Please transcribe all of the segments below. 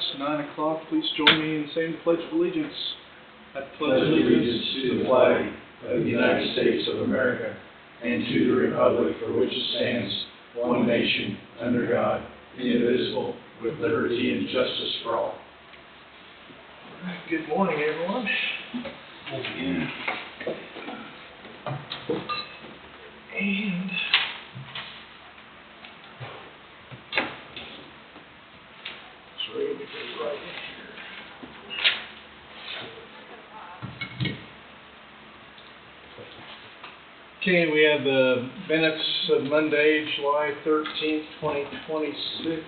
It's 9 o'clock. Please join me in saying the Pledge of Allegiance. I pledge allegiance to the flag of the United States of America and to the republic for which it stands, one nation, under God, indivisible, with liberty and justice for all. Good morning, everyone. Yeah. And it's ready to go right in here. Okay, we have the minutes of Monday, July 13th, 2026.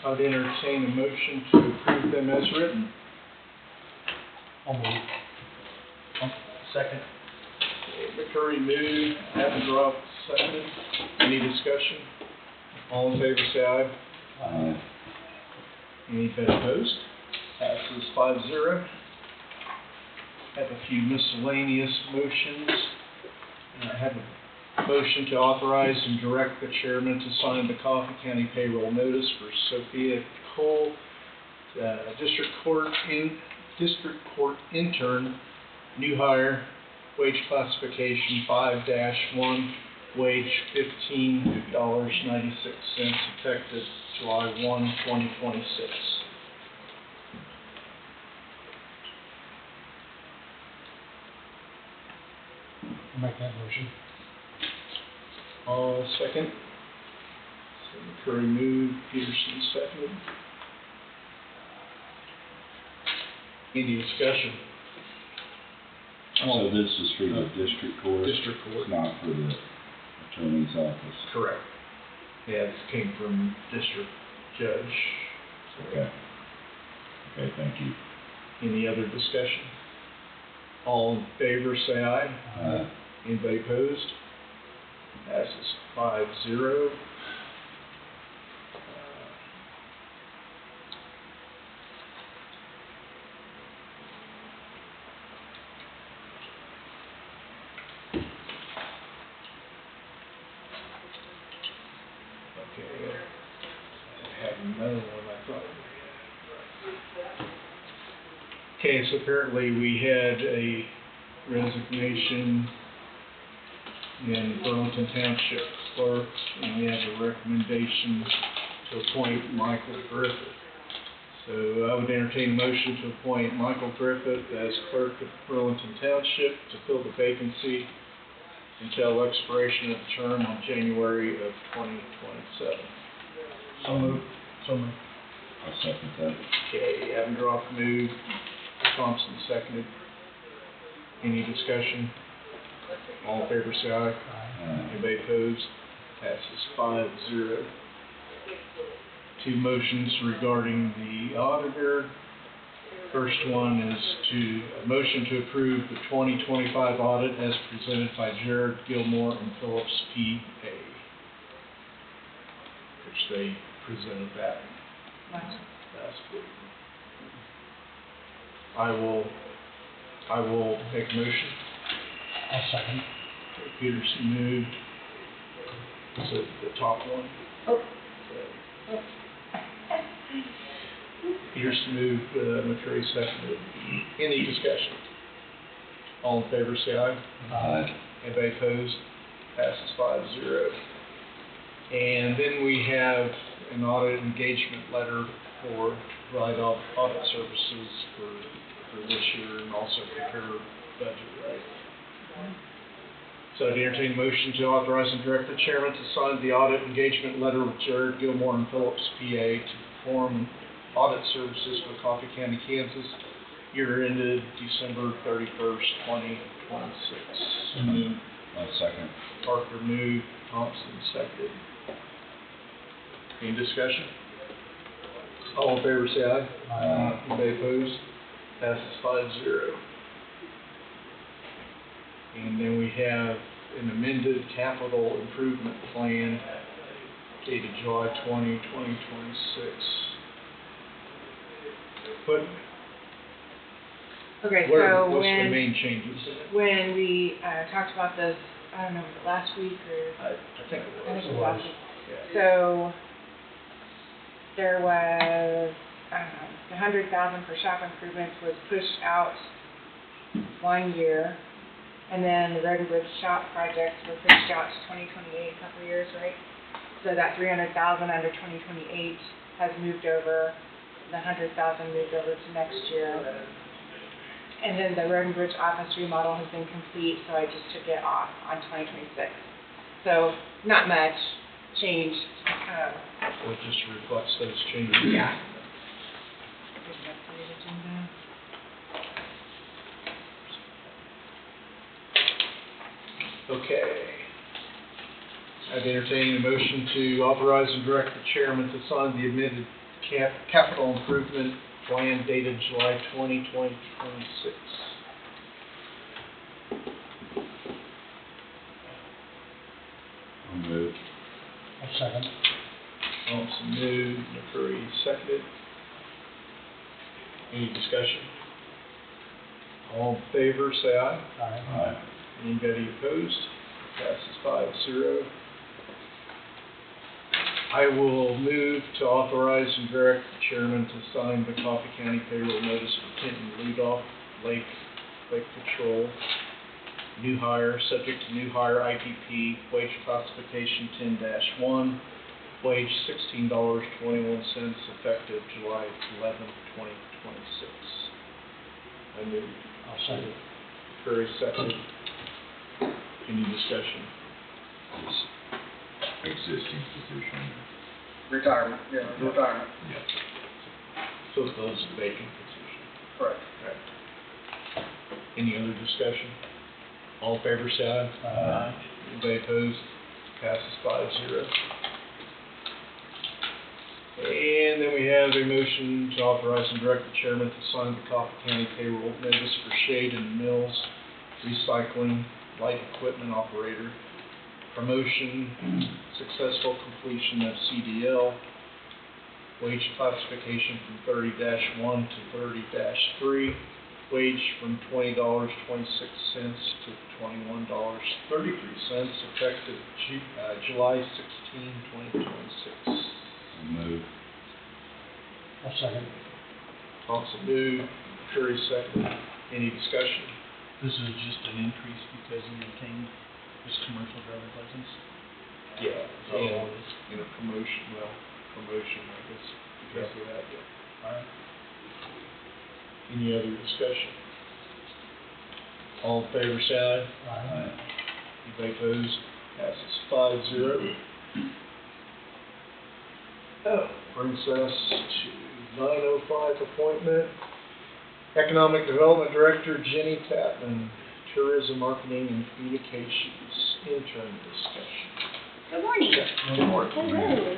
I would entertain a motion to approve them as written. I'll move. Second. McCurry moved, Avendroth seconded. Any discussion? All in favor say aye. Aye. Anybody opposed? Passes 5-0. Have a few miscellaneous motions. I have a motion to authorize and direct the chairman to sign the Coffee County payroll notice for Sophia Cole, district court intern, new hire, wage classification 5-1, wage $15.96, effective July 1, 2026. I'll make that motion. All second. Curry moved, Peterson seconded. Any discussion? So this is for the district court? District court. Not for the attorney's office? Correct. Yeah, this came from district judge. Okay. Okay, thank you. Any other discussion? All in favor say aye. Aye. Anybody opposed? Passes 5-0. Okay, I have another one I thought we had. Okay, so apparently we had a resignation in Burlington Township Clerk, and we have a recommendation to appoint Michael Griffith. So I would entertain a motion to appoint Michael Griffith as Clerk of Burlington Township to fill the vacancy until expiration of the term on January of 2027. So moved. I'll second that. Okay, Avendroth moved, Thompson seconded. Any discussion? All in favor say aye. Aye. Anybody opposed? Passes 5-0. Two motions regarding the auditor. First one is a motion to approve the 2025 audit as presented by Jared Gilmore and Phillips P.A., which they presented that last week. I will make a motion. I'll second. Okay, Peterson moved. So the top one. Oh. Peterson moved, McCurry seconded. Any discussion? All in favor say aye. Aye. Anybody opposed? Passes 5-0. And then we have an audit engagement letter for provide audit services for this year and also prepare budget, right? So I'd entertain a motion to authorize and direct the chairman to sign the audit engagement letter with Jared Gilmore and Phillips PA to perform audit services for Coffee County, Kansas, year ended December 31st, 2026. I'll second. Parker moved, Thompson seconded. Any discussion? All in favor say aye. Aye. Anybody opposed? Passes 5-0. And then we have an amended capital improvement plan dated July 20, 2026. Okay, What so are, what's the when main changes in it? we talked about this, I don't know, was it last week or? I think it I was. think it was last week. Yeah. So there was, I don't know, the 100,000 for shop improvements was pushed out 1 year. And then the road and bridge shop projects were pushed out to 2028, a couple of years, right? So that 300,000 under 2028 has moved over, the 100,000 moved over to next year. And then the road and bridge office remodel has been complete, so I just took it off on 2026. So not much change. So it just reflects those changes. Yeah. Did that for the agenda? Okay. I'd entertain a motion to authorize and direct the chairman to sign the amended capital improvement plan dated July 20, 2026. I'll move. I'll second. Thompson moved, McCurry seconded. Any discussion? All in favor, say aye. Aye. Aye. Anybody opposed? Passes 5-0. I will move to authorize and direct the chairman to sign the Coffee County payroll notice for Kenton Rudolph, Lake Patrol. New hire, subject to new hire ITP, wage classification 10-1, wage $16.21, effective July 11, 2026. I move. I'll second. Curry seconded. Any discussion? This existing position. Retirement, yeah, retirement, Yeah. So it's those vacant position. correct. Okay. Any other discussion? All in favor, say aye. Aye. Anybody opposed? Passes 5-0. And then we have a motion to authorize and direct the chairman to sign the Coffee County payroll notice for Shade and Mills Recycling Light Equipment Operator. Promotion, successful completion of CDL, wage classification from 30-1 to 30-3, wage from $20.26 to $21.33, effective July 16, 2026. I'll move. I'll second. Thompson moved, Curry second. Any discussion? This is just an increase because he obtained his commercial driver's license. Yeah, So- and, promotion, I guess, because of that, yeah. Alright. Any other discussion? All in favor, say aye. Aye. Anybody opposed? Passes 5-0. Oh, brings us to 9:05 appointment. Economic Development Director Jenny Tapman, Tourism Marketing and Communications intern discussion. Good morning. Good morning. Hello.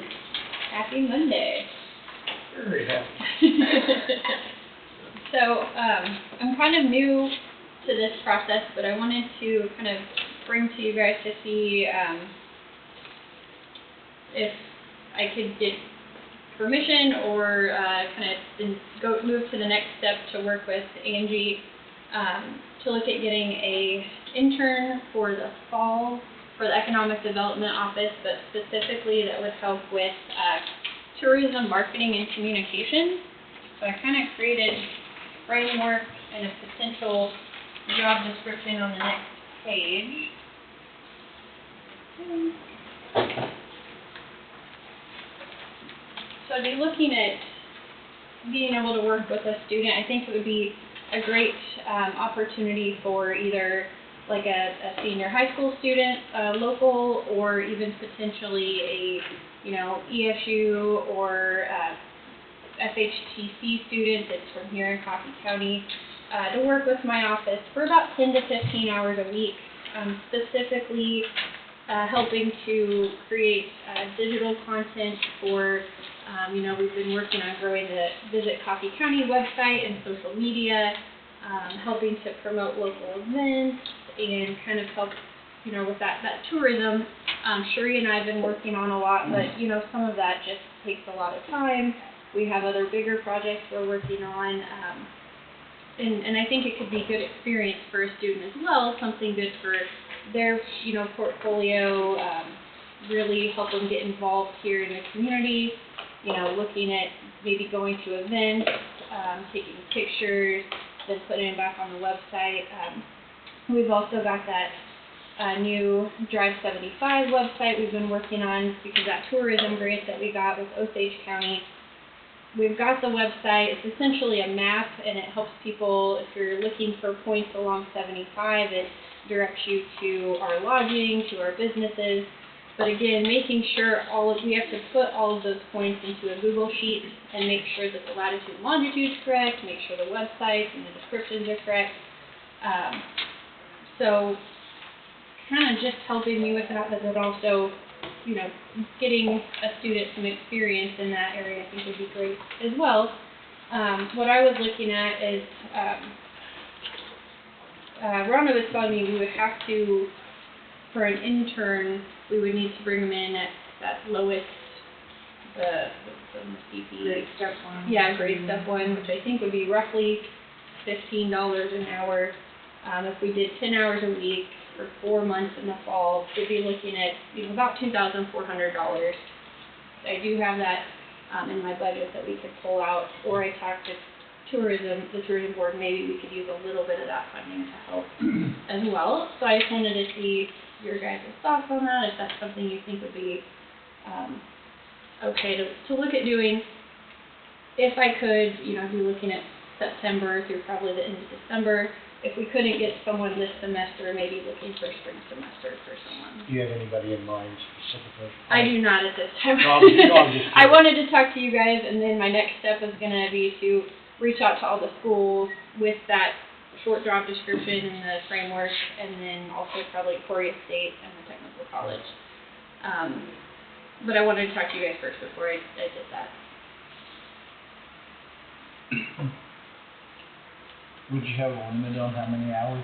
Happy Monday. Very happy. So, I'm kind of new to this process, but I wanted to kind of bring to you guys to see if I could get permission or move to the next step to work with Angie to look at getting a intern for the fall for the Economic Development Office, but specifically that would help with tourism marketing and communication. So I kind of created a framework and a potential job description on the next page. So I'd be looking at being able to work with a student. I think it would be a great opportunity for either like a senior high school student, local, or even potentially a ESU or FHTC student that's from here in Coffee County to work with my office for about 10 to 15 hours a week, specifically helping to create digital content for, we've been working on growing the Visit Coffee County website and social media, helping to promote local events and kind of help, with that tourism. Sheree and I have been working on a lot, but, some of that just takes a lot of time. We have other bigger projects we're working on, and I think it could be a good experience for a student as well, something good for their, portfolio, really help them get involved here in the community, looking at maybe going to events taking pictures, then putting it back on the website. We've also got that new Drive 75 website we've been working on because that tourism grant that we got with Osage County. We've got the website. It's essentially a map, and it helps people, if you're looking for points along 75, it directs you to our lodging, to our businesses. But again, making sure we have to put all of those points into a Google Sheet and make sure that the latitude and longitude is correct, make sure the websites and the descriptions are correct. So kind of just helping me with that, but also, you know, getting a student some experience in that area I think would be great as well. What I was looking at is, Rhonda was telling me we would have to, for an intern, we would need to bring them in at that lowest, the CP. Grade step 1. Yeah, grade step 1, which I think would be roughly $15 an hour. If we did 10 hours a week for 4 months in the fall, we'd be looking at, you know, about $2,400. I do have that in my budget that we could pull out, or I talked to the tourism board, maybe we could use a little bit of that funding to help as well. So I just wanted to see your guys' thoughts on that, if that's something you think would be okay to look at doing. If I could, you know, be looking at September through probably the end of December. If we couldn't get someone this semester, maybe looking for spring semester for someone. Do you have anybody in mind specifically? I do not at this time. No, I'm just I kidding. wanted to talk to you guys, and then my next step is going to be to reach out to all the schools with that short job description and the framework, and then also probably Peoria State and the technical college. But I wanted to talk to you guys first before I did that. Would you have a limit on how many hours?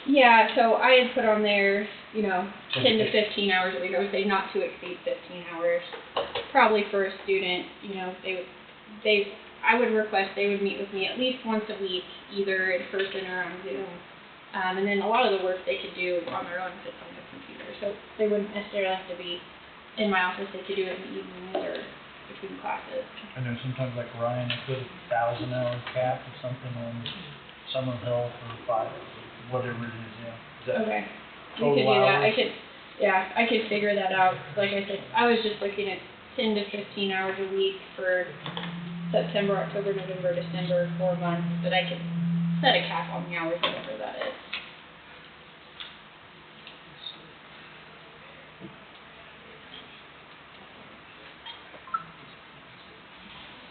Yeah, so I had put on there, you know, 10 to 15 hours a week. I would say not to exceed 15 hours. Probably for a student, you know, I would request they would meet with me at least once a week, either in person or on Zoom. And then a lot of the work they could do on their own if it's on their computer. So they wouldn't necessarily have to be in my office. They could do it in the evenings or between classes. I know sometimes like Ryan put a 1,000-hour cap or something on Summer Hill for whatever it is, yeah. Is that Okay. We total could do that. hours? I could figure that out. Like I said, I was just looking at 10 to 15 hours a week for September, October, November, December, 4 months, but I could set a cap on the hours, whatever that is.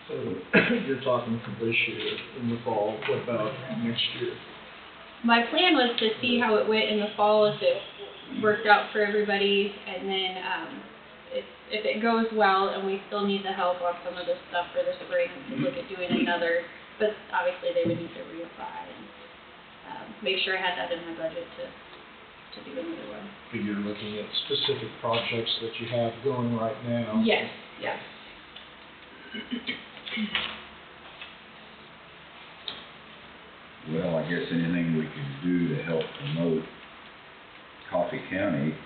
So you're talking for this year in the fall, what about next year? My plan was to see how it went in the fall, if it worked out for everybody, and then if it goes well and we still need the help on some of this stuff for the spring, we could look at doing another, but obviously they would need to reapply and make sure I had that in my budget to do another one. But you're looking at specific projects that you have going right now? Yes, yes. Well, I guess anything we can do to help promote Coffee County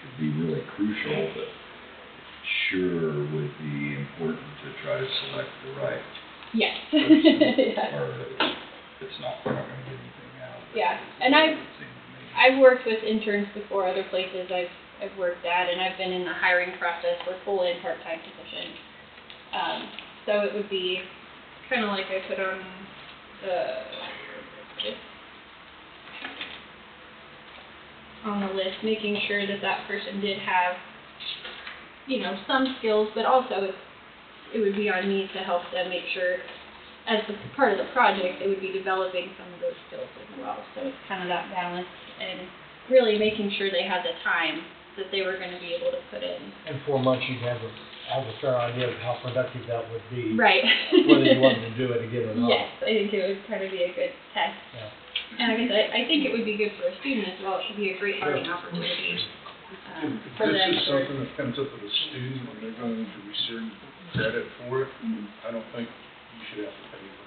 could be really crucial, but sure would be important to try to select the right Yes. person. Yeah. Or it's not, we're not gonna get anything out of it. Yeah, It's and what it seemed to me. I've worked with interns before, other places I've worked at, and I've been in the hiring process for full and part-time positions. So it would be kind of like I put on the list, making sure that that person did have, you know, some skills, but also it would be on me to help them make sure, as part of the project, they would be developing some of those skills as well. So it's kind of that balance and really making sure they had the time that they were going to be able to put in. In 4 months, you'd have a fair idea of how productive that would be. Right. Whether you wanted to do it again or not. Yes, I think it would kind of be a good test. Yeah. And like I said, I think it would be good for a student as well. It should be a great learning opportunity for If them. this is something that comes up with a student and they're going to receive credit for it, Mhm. I don't think you should have to pay them.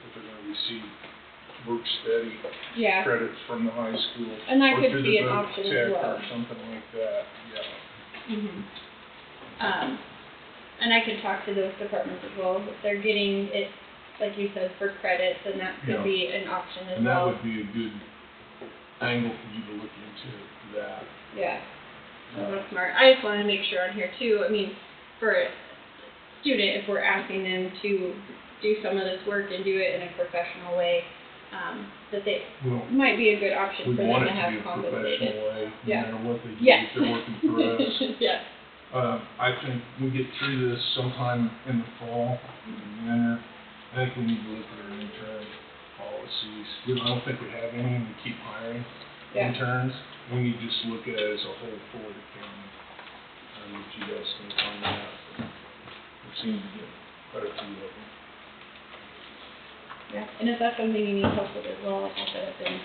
If they're gonna receive work study Yeah, credits from the high school. And that or could through be the an voc option as tech well. Or something like that, yeah. mhm. and I can talk to those departments as well. If they're getting it, like you said, for credit, then that could Yeah. be an option as And that well. would be a good angle for you to look into that. Yeah. So that's smart. I just wanted to make sure on here too, I mean, for a student, if we're asking them to do some of this work and do it in a professional way, that they Well, might be a good option we for them want to it to have be a compensated. professional way, no Yeah. matter what they do, Yes. if they're working for us. Yes. I think we get through this sometime in the fall, in the winter. I think we need to look at our intern policies. I don't think we have any, and we keep hiring Yeah. interns. We need to just look at it as a whole for the county. What you guys think on that? We seem to get quite a few of them. Yeah. And if that's something you need help with as well, like I said, I've been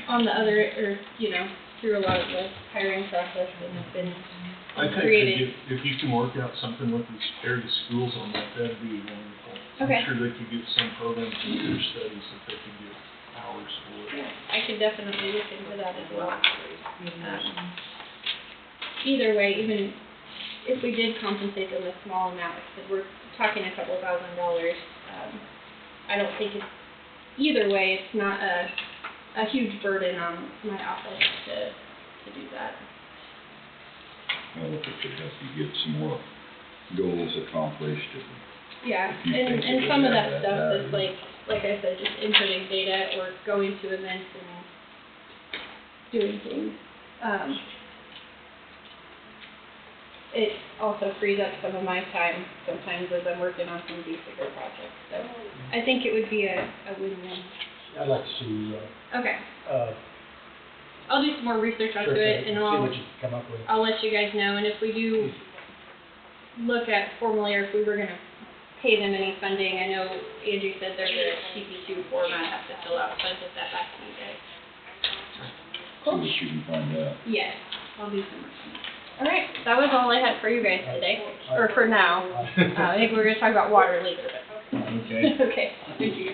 on the other, or, you know, through a lot of the hiring process and have been I think creating. if you can work out something with the area schools on that, that'd be wonderful. Okay. I'm sure they could get some programs in their studies that they could get hours for. Yeah, I could definitely look into that as well. Either way, even if we did compensate them a small amount, like I said, we're talking a couple $1,000s. I don't think it's, either way, it's not a huge burden on my office to do that. Well, if it could help you get some more goals accomplished. Yeah, If you think it and would some of add that that stuff is value. like I said, just inputting data or going to events and doing things. It also frees up some of my time sometimes as I'm working on some of these bigger projects. So I think it would be a win-win. I'd like to see, Okay, uh, I'll do some more research onto it and see I'll what you come up with. let you guys know. And if we do look at formally, or if we were gonna pay them any funding, I know Andrew said there's a CP2 form I have to fill out, so I'll get that back to you guys. See what you can find out. Yes, I'll do some work on that. All right, that was all I had for you guys today, or for now. I think we're gonna talk about water later, but. Okay. Okay, thank you.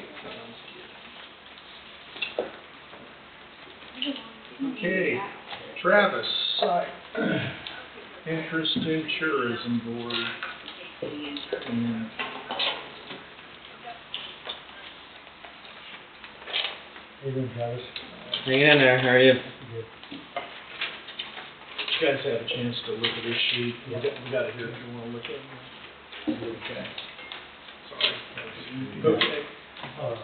Okay, Travis, interest in tourism board. And How you doing, Travis? Hanging in there, how are you? Good. you guys have a chance to look at this sheet. We got it here if you wanna look at it. Okay. Sorry. Okay. Uh,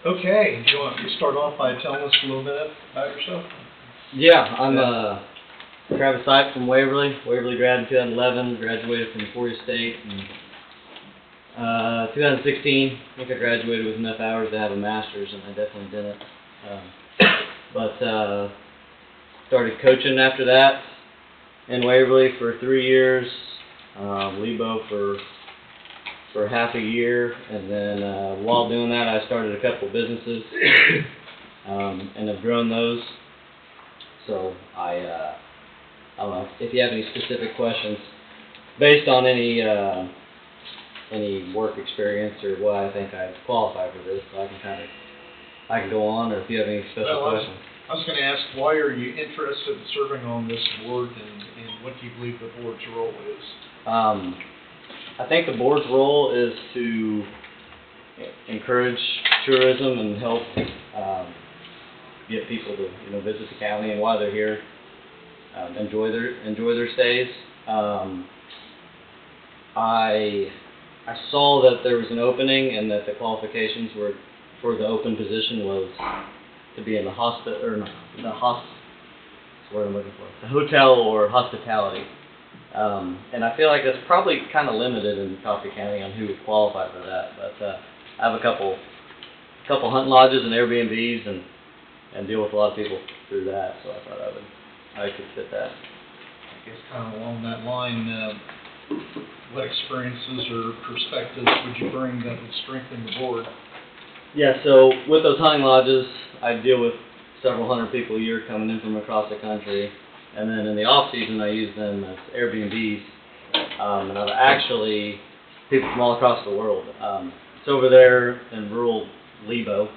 Okay, do you want to start off by telling us a little bit about yourself? Yeah, I'm Travis Sipe from Waverly. Waverly grad in 2011, graduated from Emporia State in 2016. I think I graduated with enough hours to have a master's, and I definitely didn't. But started coaching after that in Waverly for 3 years, Lebo for half a year, and then while doing that, I started a couple businesses and have grown those. So I don't know if you have any specific questions based on any work experience or why I think I qualify for this. So I can go on, or if you have any special questions. I was gonna ask, why are you interested in serving on this board, and what do you believe the board's role is? I think the board's role is to encourage tourism and help get people to visit the county, and while they're here, enjoy their stays. I saw that there was an opening and that the qualifications were for the open position was to be in the hospital or not, what's the word I'm looking for? The hotel or hospitality. And I feel like that's probably kind of limited in Coffee County on who would qualify for that. But I have a couple hunt lodges and Airbnbs and deal with a lot of people through that. So I thought I could fit that. I guess kind of along that line, what experiences or perspectives would you bring that would strengthen the board? Yeah. So with those hunting lodges, I deal with several hundred people a year coming in from across the country. And then in the off season, I use them as Airbnbs. And I've actually, people from all across the world. It's over there in rural Lebo.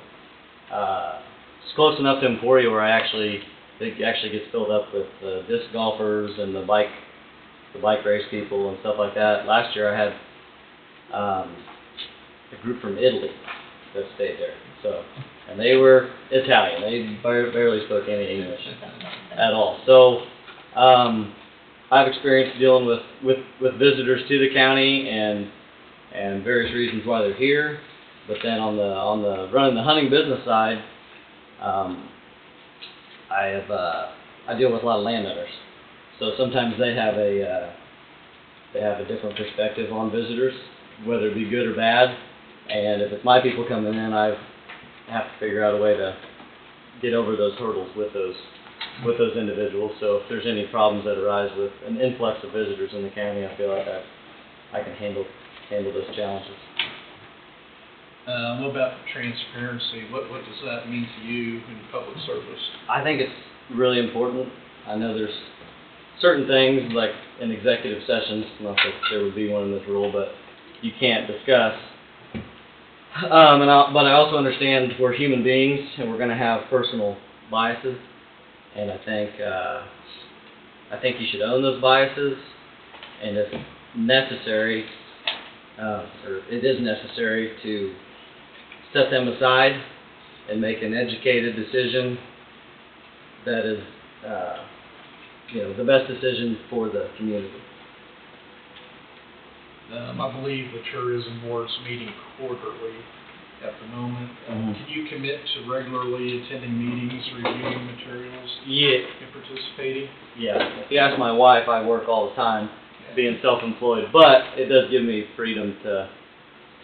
it's close enough to Emporia where it actually gets filled up with disc golfers and the bike race people and stuff like that. Last year I had a group from Italy that stayed there. So, and they were Italian. They barely spoke any English at all. So, I've experienced dealing with visitors to the county and various reasons why they're here. But then on the running the hunting business side, I deal with a lot of landowners. So sometimes they have a different perspective on visitors, whether it be good or bad. And if it's my people coming in, I have to figure out a way to get over those hurdles with those individuals. So if there's any problems that arise with an influx of visitors in the county, I feel like I can handle those challenges. What about transparency? What does that mean to you in public service? I think it's really important. I know there's certain things like in executive sessions, not that there would be one in this rule, but you can't discuss. But I also understand we're human beings and we're going to have personal biases, and I think you should own those biases, and if necessary, or it is necessary to set them aside and make an educated decision that is, the best decision for the community. I believe the tourism board's meeting quarterly at the moment. Mhm. Can you commit to regularly attending meetings, reviewing materials, Yeah. and participating? Yeah. If you ask my wife, I work all the time, being self-employed, but it does give me freedom to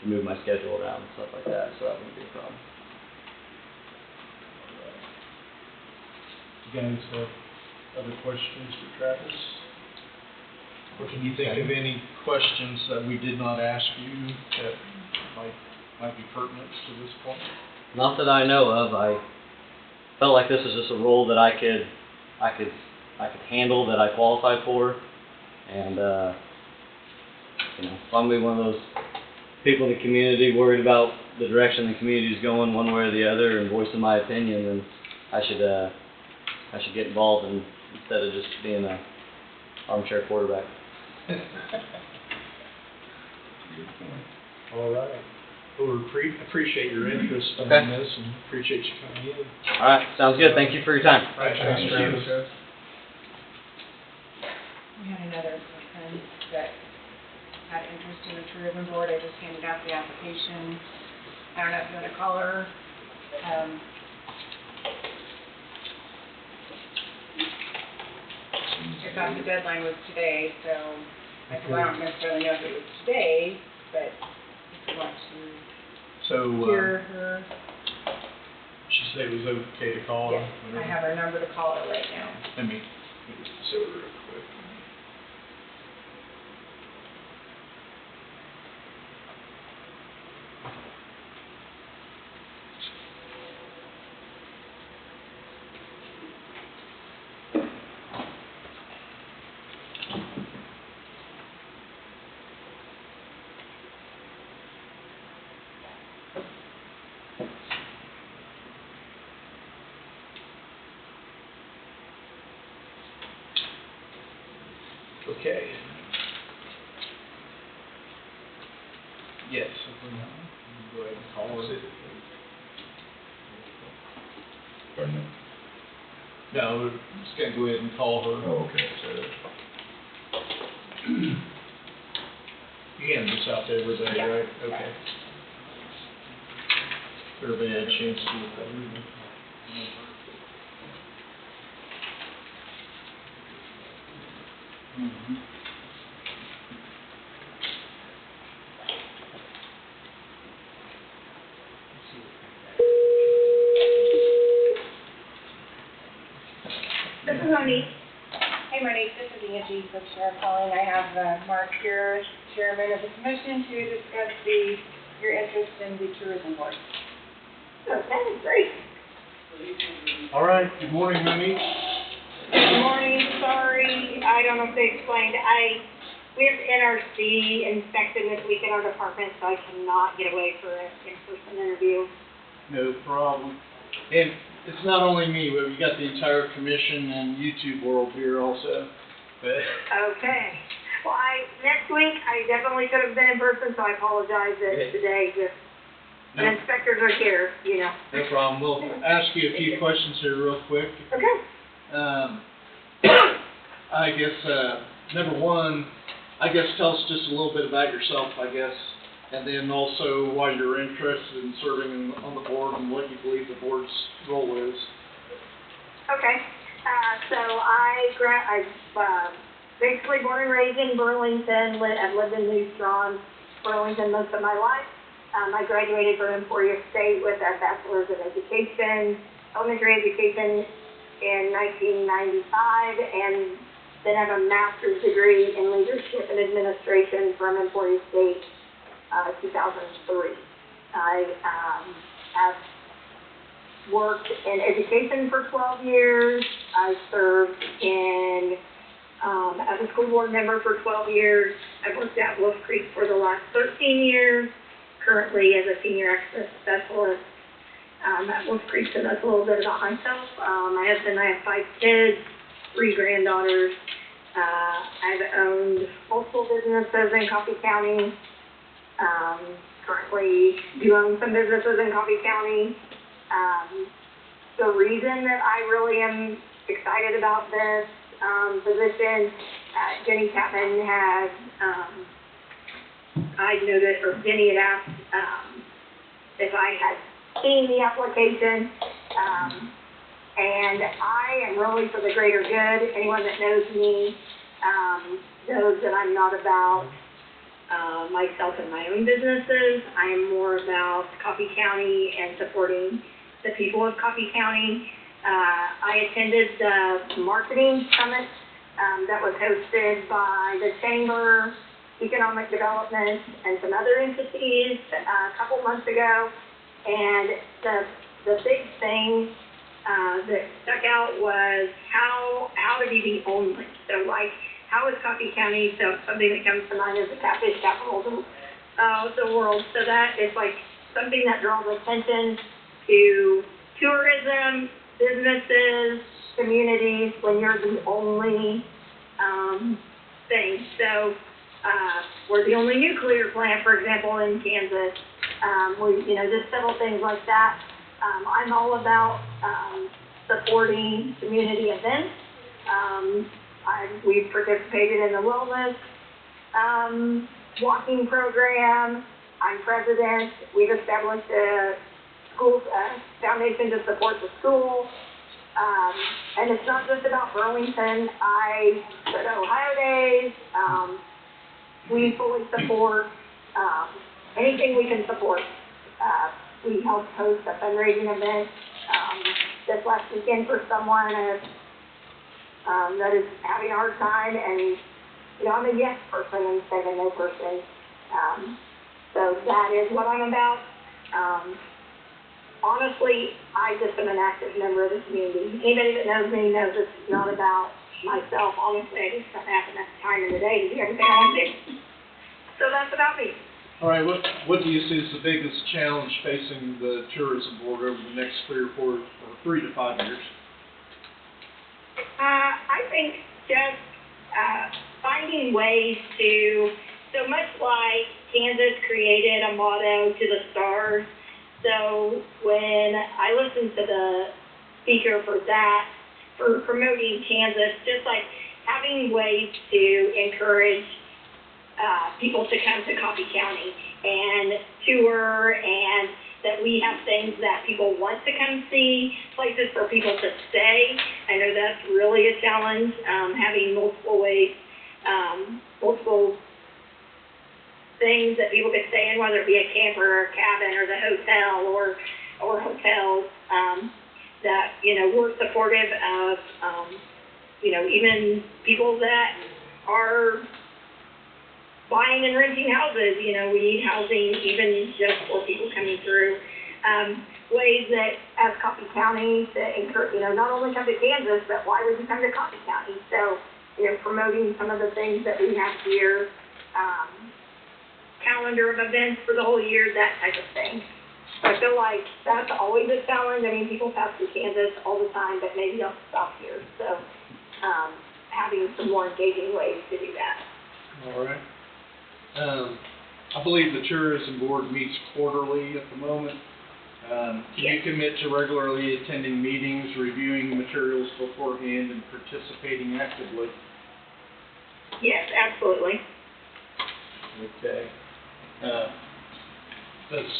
move my schedule around and stuff like that, so that wouldn't be a problem. You guys have other questions for Travis? Or can you think of any questions that we did not ask you that might be pertinent to this point? Not that I know of. I felt like this is just a role that I could handle, that I qualified for, and if I'm gonna be one of those people in the community worried about the direction the community's going one way or the other and voicing my opinion, then I should get involved instead of just being a armchair quarterback. Good point. All right. Well, we appreciate your interest in Okay. this and appreciate you coming in. All right, sounds good. Thank you for your time. Right, thanks, Travis. We had another person that had interest in the tourism board. I just handed out the application. I don't know if you want to call her. I thought the deadline was today, so I don't necessarily know if it was today, but if you want to So, hear her, she said it was okay to call her? yes, I have her number to call her right now. Let me just say it real quick. Okay. Yes, if we go ahead and call her. Pardon me? No, we're just gonna go ahead and call her. Oh, okay. You hand this out to everybody, Yeah. right? Okay. Everybody had a chance to look at it. This is Monique. Hey Monique, this is Angie from Sheriff calling. I have Mark here, Chairman of the Commission, to discuss your interest in the tourism board. Okay, great. All right, good morning, Monique. Good morning, sorry, I don't know if they explained, we have NRC inspection this week in our department, so I cannot get away for an in-person interview. No problem. And it's not only me, but we got the entire commission and YouTube world here also. But Okay. Well, next week, I definitely could have been in person, so I apologize that today, just, the no, inspectors are here, you know. no problem. We'll ask you a few questions here real quick. Okay. I guess, number one, tell us just a little bit about yourself, I guess, and then also why you're interested in serving on the board and what you believe the board's role is. Okay. So basically born and raised in Burlington. I've lived in New Strong, Burlington most of my life. I graduated from Emporia State with a bachelor's in education, elementary education in 1995, and then I have a master's degree in leadership and administration from Emporia State, 2003. I have worked in education for 12 years. I served as a school board member for 12 years. I've worked at Wolf Creek for the last 13 years, currently as a senior access specialist at Wolf Creek, so that's a little bit about myself. My husband and I have 5 kids, 3 granddaughters. I've owned multiple businesses in Coffee County. Currently do own some businesses in Coffee County. The reason that I really am excited about this position, Jenny Chapman had, Jenny had asked if I had seen the application, and I am really for the greater good. Anyone that knows me knows that I'm not about myself and my own businesses. I am more about Coffee County and supporting the people of Coffee County. I attended the marketing summit that was hosted by the Chamber, Economic Development, and some other entities a couple months ago. And the big thing that stuck out was how to be the only. So like, how is Coffee County, so something that comes to mind is the catfish capital of the world. So that is like something that draws attention to tourism, businesses, communities, when you're the only thing. So we're the only nuclear plant, for example, in Kansas. Just several things like that. I'm all about supporting community events. We've participated in the wellness walking program. I'm president. We've established a school foundation to support the school. And it's not just about Burlington. I go to Ohio Days. We fully support anything we can support. We helped host a fundraising event this last weekend for someone that is having a hard time, and I'm a yes person instead of a no person. So that is what I'm about. Honestly, I just am an active member of the community. Anybody that knows me knows it's not about myself. Honestly, I just don't have enough time in the day to do everything I want to do. So that's about me. All right, what do you see as the biggest challenge facing the tourism board over the next 3 to 5 years? I think just finding ways to, so much like Kansas created a motto to the stars. So when I listened to the speaker for that, for promoting Kansas, just like having ways to encourage people to come to Coffee County and tour, and that we have things that people want to come see, places for people to stay. I know that's really a challenge, having multiple ways, multiple things that people could stay in, whether it be a camper or a cabin or the hotel or hotels, that, we're supportive of, even people that are buying and renting houses. We need housing even just for people coming through. Ways that as Coffee County to encourage, not only come to Kansas, but why would you come to Coffee County? So, promoting some of the things that we have here, calendar of events for the whole year, that type of thing. I feel like that's always a challenge. I mean, people pass through Kansas all the time, but maybe don't stop here. So, having some more engaging ways to do that. All right. I believe the tourism board meets quarterly at the moment. Can you commit to regularly attending meetings, reviewing materials beforehand, and participating actively? Yes, absolutely. Okay. Does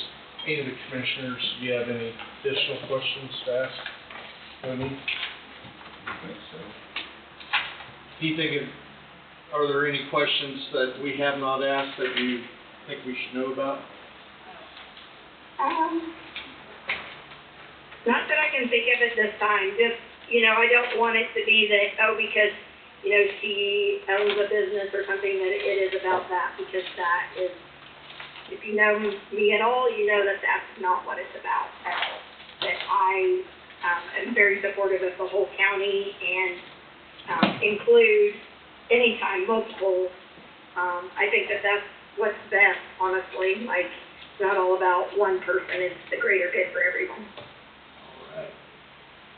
any of the commissioners, do you have any additional questions to ask? Tony? I think so. Do you think, are there any questions that we have not asked that you think we should know about? Not that I can think of at this time. Just, I don't want it to be that, because, she owns a business or something, that it is about that, because that is, if you know me at all, you know that that's not what it's about at all. That I am very supportive of the whole county and include anytime multiple. I think that that's what's best, honestly. Like, it's not all about one person. It's the greater good for everyone.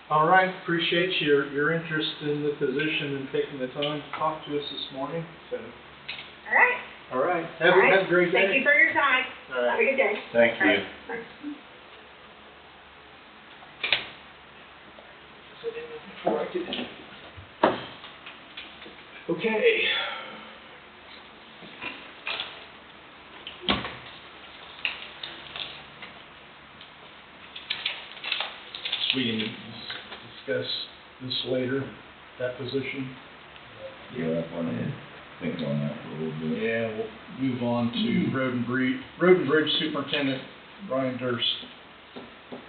All right, appreciate your interest in the position and taking the time to talk to us this morning. So, All right. all right, All right. have a great day. Thank you for your time. All right. Have a good day. Thank All you. right. Bye. Okay. So we can discuss this later, that position. Yeah, I want to think on that for a little bit. Yeah, we'll move on to Road and Bridge Superintendent Brian Durst.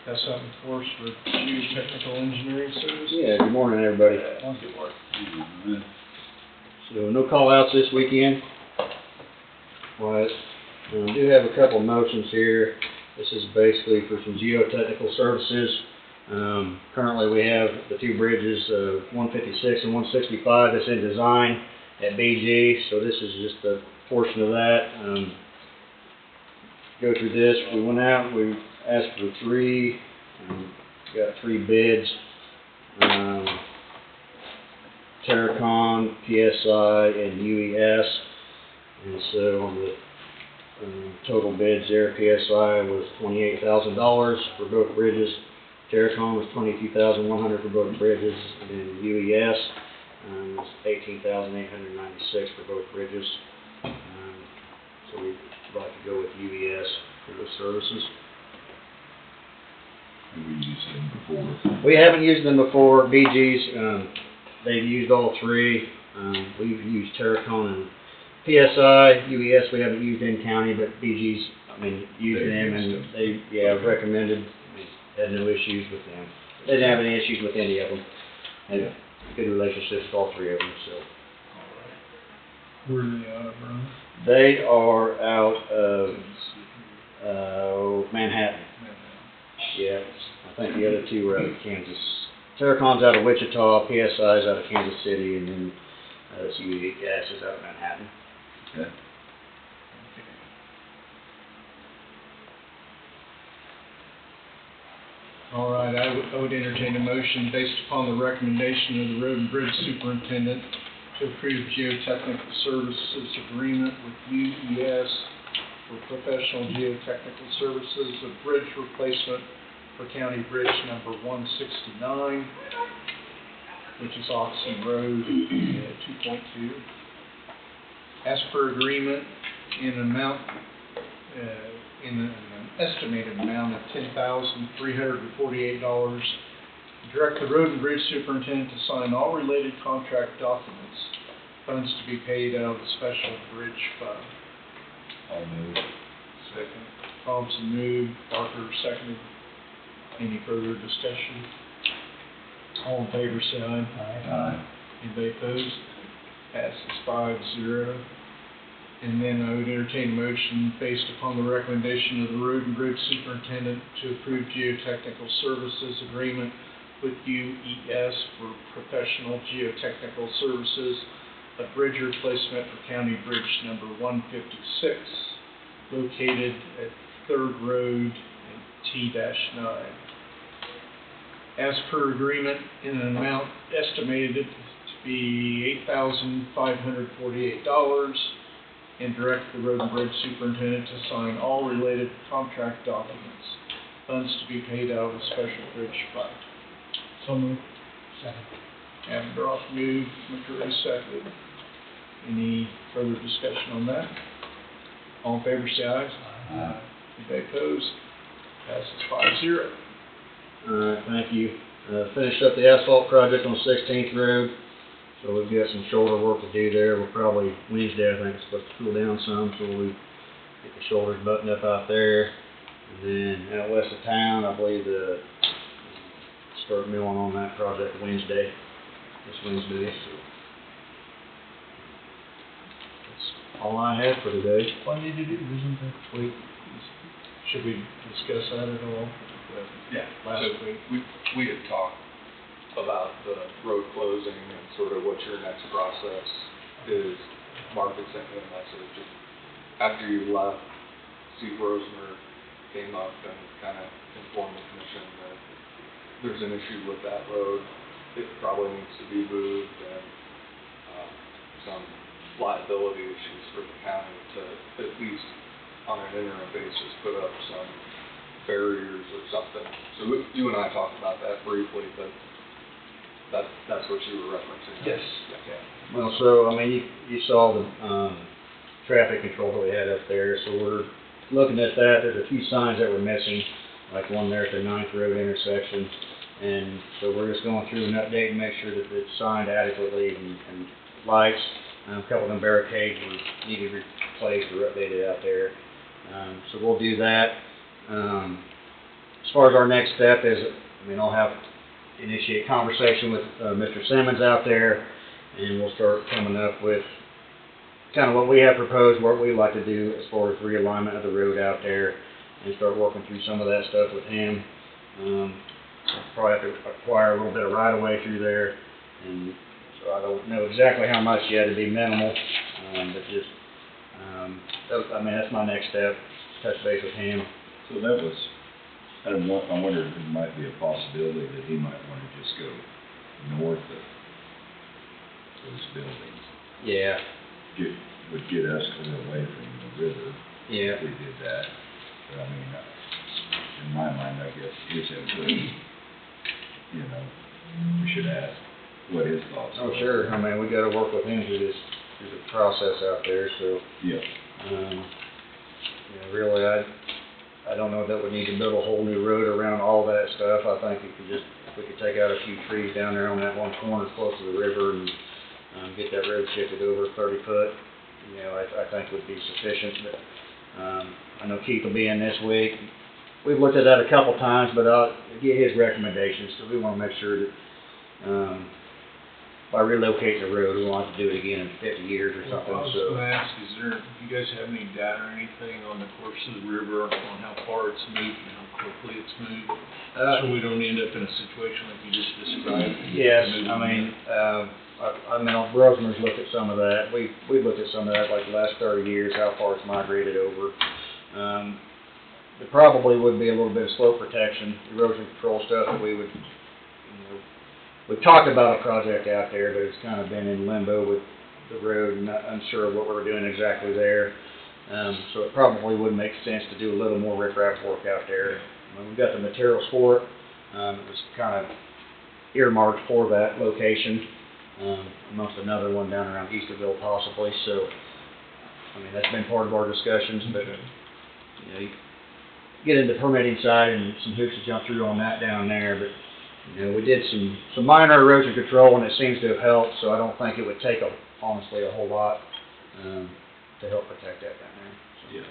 Has something for us for geotechnical engineering services? Yeah, good morning, everybody. So no call-outs this weekend. But we do have a couple of motions here. This is basically for some geotechnical services. Currently we have the two bridges, 156 and 165, that's in design at BG. So this is just a portion of that. Go through this. We went out, we asked for three, got 3 bids. Terracon, PSI, and UES. And so on the total bids there, PSI was $28,000 for both bridges. Terracon was $22,100 for both bridges, and then UES was $18,896 for both bridges. So we'd like to go with UES for those services. Have we used them before? We haven't used them before. BG's, they've used all 3. We've used Terracon and PSI. UES we haven't used in county, but BG's, used them, and they, recommended. Had no issues with them. They didn't have any issues with any of them. Had good relationships with all 3 of them, so. Where are they out of, Brian? They are out of, Manhattan. Yeah, I think the other 2 were out of Kansas. Terracon's out of Wichita, PSI's out of Kansas City, and then UES is out of Manhattan. Okay. All right, I would entertain a motion based upon the recommendation of the Road and Bridge Superintendent to approve geotechnical services agreement with UES for professional geotechnical services of bridge replacement for County Bridge number 169, which is Oxon Road 2.2. As per agreement, in an estimated amount of $10,348. Direct the Road and Bridge Superintendent to sign all related contract documents. Funds to be paid out of the Special Bridge Fund. I'll move. Second. Thompson moved, Parker seconded. Any further discussion? All in favor, say aye. Aye. Anybody opposed? Passes 5-0. And then I would entertain a motion based upon the recommendation of the Road and Bridge Superintendent to approve geotechnical services agreement with UES for professional geotechnical services, a bridge replacement for County Bridge number 156, located at 3rd Road and T-9. As per agreement, in an amount estimated to be $8,548, and direct the road and bridge superintendent to sign all related contract documents. Funds to be paid out of the special bridge fund. So moved. Second. Amendroff moved, McCurry seconded. Any further discussion on that? All in favor, say aye. Anybody opposed? Passes 5-0. Alright, thank you. Finished up the asphalt project on 16th Road, so we've got some shoulder work to do there. We'll probably, Wednesday, I think, it's supposed to cool down some, so we'll get the shoulders buttoned up out there. And then out west of town, I believe start milling on that project this Wednesday, so. That's all I had for today. What did you do, isn't it? Should we discuss that at all? Yeah, Last so week. we had talked about the road closing and sort of what your next process is. Mark had sent me a message, and after you left, Steve Rosemer came up and kind of informed the commission that there's an issue with that road. It probably needs to be moved, and some liability issues for the county to, at least on an interim basis, put up some barriers or something. So you and I talked about that briefly, but that's what you were referencing. Yes. Okay. Well, so, I mean, you saw the, traffic control that we had up there, so we're looking at that. There's a few signs that were missing, like one there at the 9th Road intersection. And so we're just going through an update and make sure that it's signed adequately and lights. A couple of them barricades were needed replaced or updated out there. So we'll do that. As far as our next step is, I mean, I'll initiate conversation with Mr. Simmons out there, and we'll start coming up with kind of what we have proposed, what we'd like to do as far as realignment of the road out there, and start working through some of that stuff with him. Probably have to acquire a little bit of right-of-way through there, and so I don't know exactly how much yet. It'd be minimal, but just, that's my next step, touch base with him. So that was, I wondered if it might be a possibility that he might want to just go north of those buildings. Yeah. Would get us clear away from the river. Yeah. If we did that. But I mean, in my mind, I guess his input, we should ask what his thoughts are. Oh, sure. I mean, we gotta work with him through the process out there, so. Yeah. Really, I don't know that we need to build a whole new road around all that stuff. I think if we could take out a few trees down there on that one corner close to the river and, get that road shifted over 30 foot, I think would be sufficient. But, I know Keith will be in this week. We've looked at that a couple times, but I'll get his recommendations, so we wanna make sure that, by relocating the road, we won't have to do it again in 50 years or something, I was so. gonna ask, do you guys have any data or anything on the course of the river, on how far it's moved and how quickly it's moved? So we don't end up in a situation like you just described? Yes, Rosemer's looked at some of that. We've looked at some of that, like the last 30 years, how far it's migrated over. There probably would be a little bit of slope protection, erosion control stuff that we would, we've talked about a project out there, but it's kind of been in limbo with the road and not unsure of what we're doing exactly there. So it probably would make sense to do a little more riprap work out there. We've got the materials for it. It was kind of earmarked for that location, amongst another one down around Easterville possibly. So, that's been part of our discussions, but, you get into the permitting side and some hoops to jump through on that down there, but, we did some minor erosion control and it seems to have helped, so I don't think it would take honestly a whole lot, to help protect that down there. So. Yeah.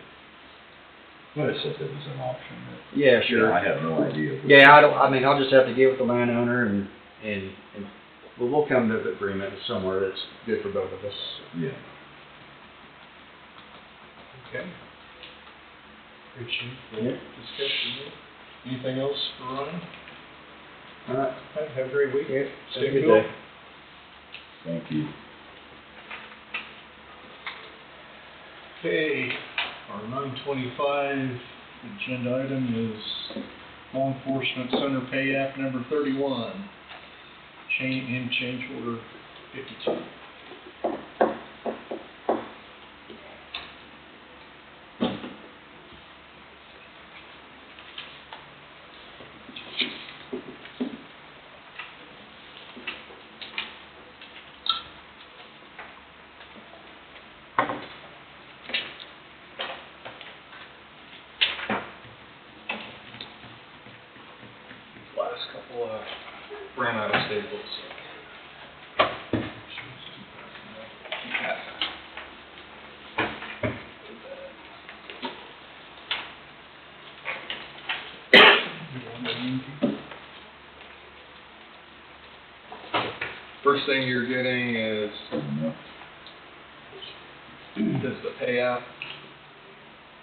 Well, I said that was an option. Yeah, sure. I have no idea. Yeah, I'll just have to get with the landowner and we'll come to an agreement somewhere that's good for both of us. Yeah. Okay. Appreciate the Yeah. discussion. Anything else for Ryan? All right. Have a great week. Yeah. Stay Have a good cool. day. Thank you. Okay, our 9:25 agenda item is law enforcement center pay app number 31, change order 52. Last couple, ran out of staples, so. First thing you're getting is the pay app,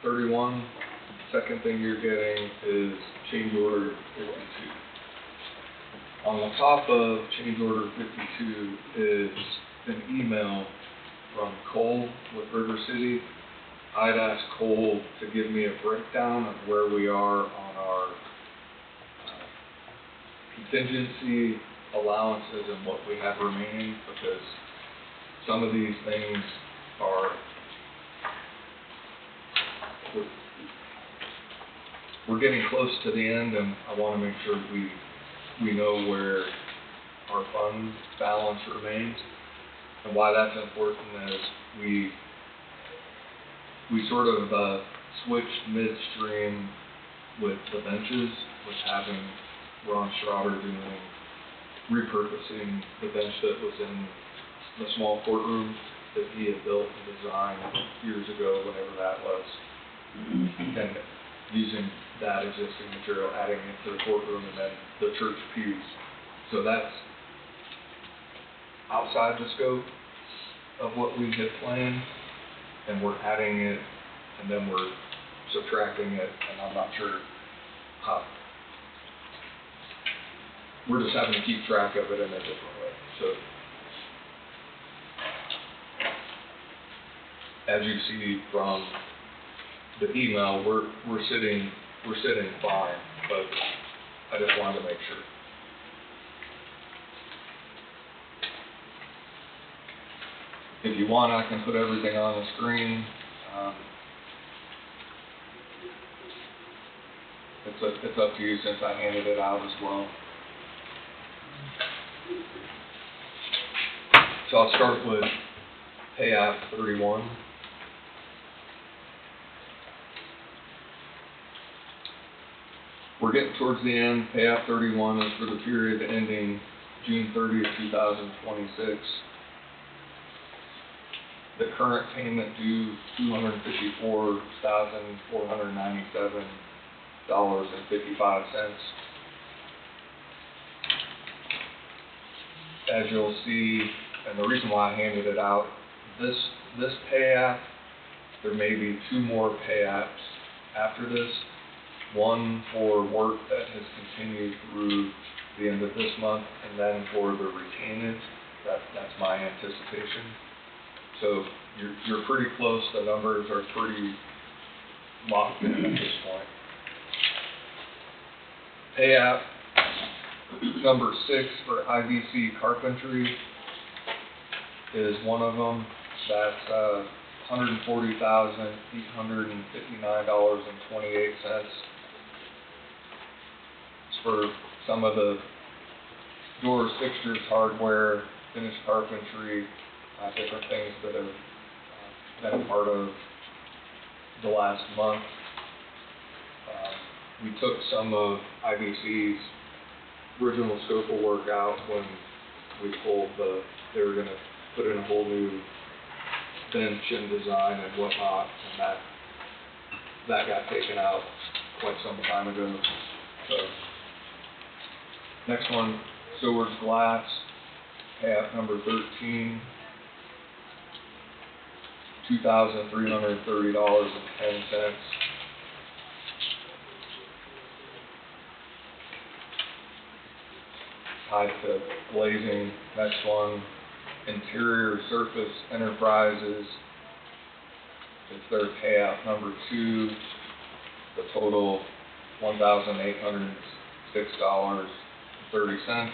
31. Second thing you're getting is change order 52. On the top of change order 52 is an email from Cole with River City. I'd asked Cole to give me a breakdown of where we are on our contingency allowances and what we have remaining, because some of these things are, we're getting close to the end, and I want to make sure we know where our fund balance remains. And why that's important is we sort of switched midstream with the benches, with having Ron Schroeder doing repurposing the bench that was in the small courtroom that he had built and designed years ago, whenever that was, and using that existing material, adding it to the courtroom, and then the church pews. So that's outside the scope of what we had planned, and we're adding it, and then we're subtracting it, and I'm not sure how. We're just having to keep track of it in a different way. So, as you see from the email, we're sitting fine, but I just wanted to make sure. If you want, I can put everything on the screen. It's up to you, since I handed it out as well. So I'll start with pay app 31. We're getting towards the end. Pay app 31 is for the period ending June 30th, 2026. The current payment due $254,497.55. As you'll see, and the reason why I handed it out, this pay app, there may be two more pay apps after this. One for work that has continued through the end of this month, and then for the retainage. That's my anticipation. So you're pretty close. The numbers are pretty locked in at this point. Pay app number 6 for IBC Carpentry is one of them. That's $140,859.28. It's for some of the doors, fixtures, hardware, finished carpentry, different things that have been part of the last month. We took some of IBC's original scope of work out when we pulled they were going to put in a whole new bench and design and whatnot, and that got taken out quite some time ago. So next one, Seward's Glass, pay app number 13, $2,330.10. Tied to glazing. Next one, Interior Surface Enterprises. It's their pay app number 2 The total, $1,806.30.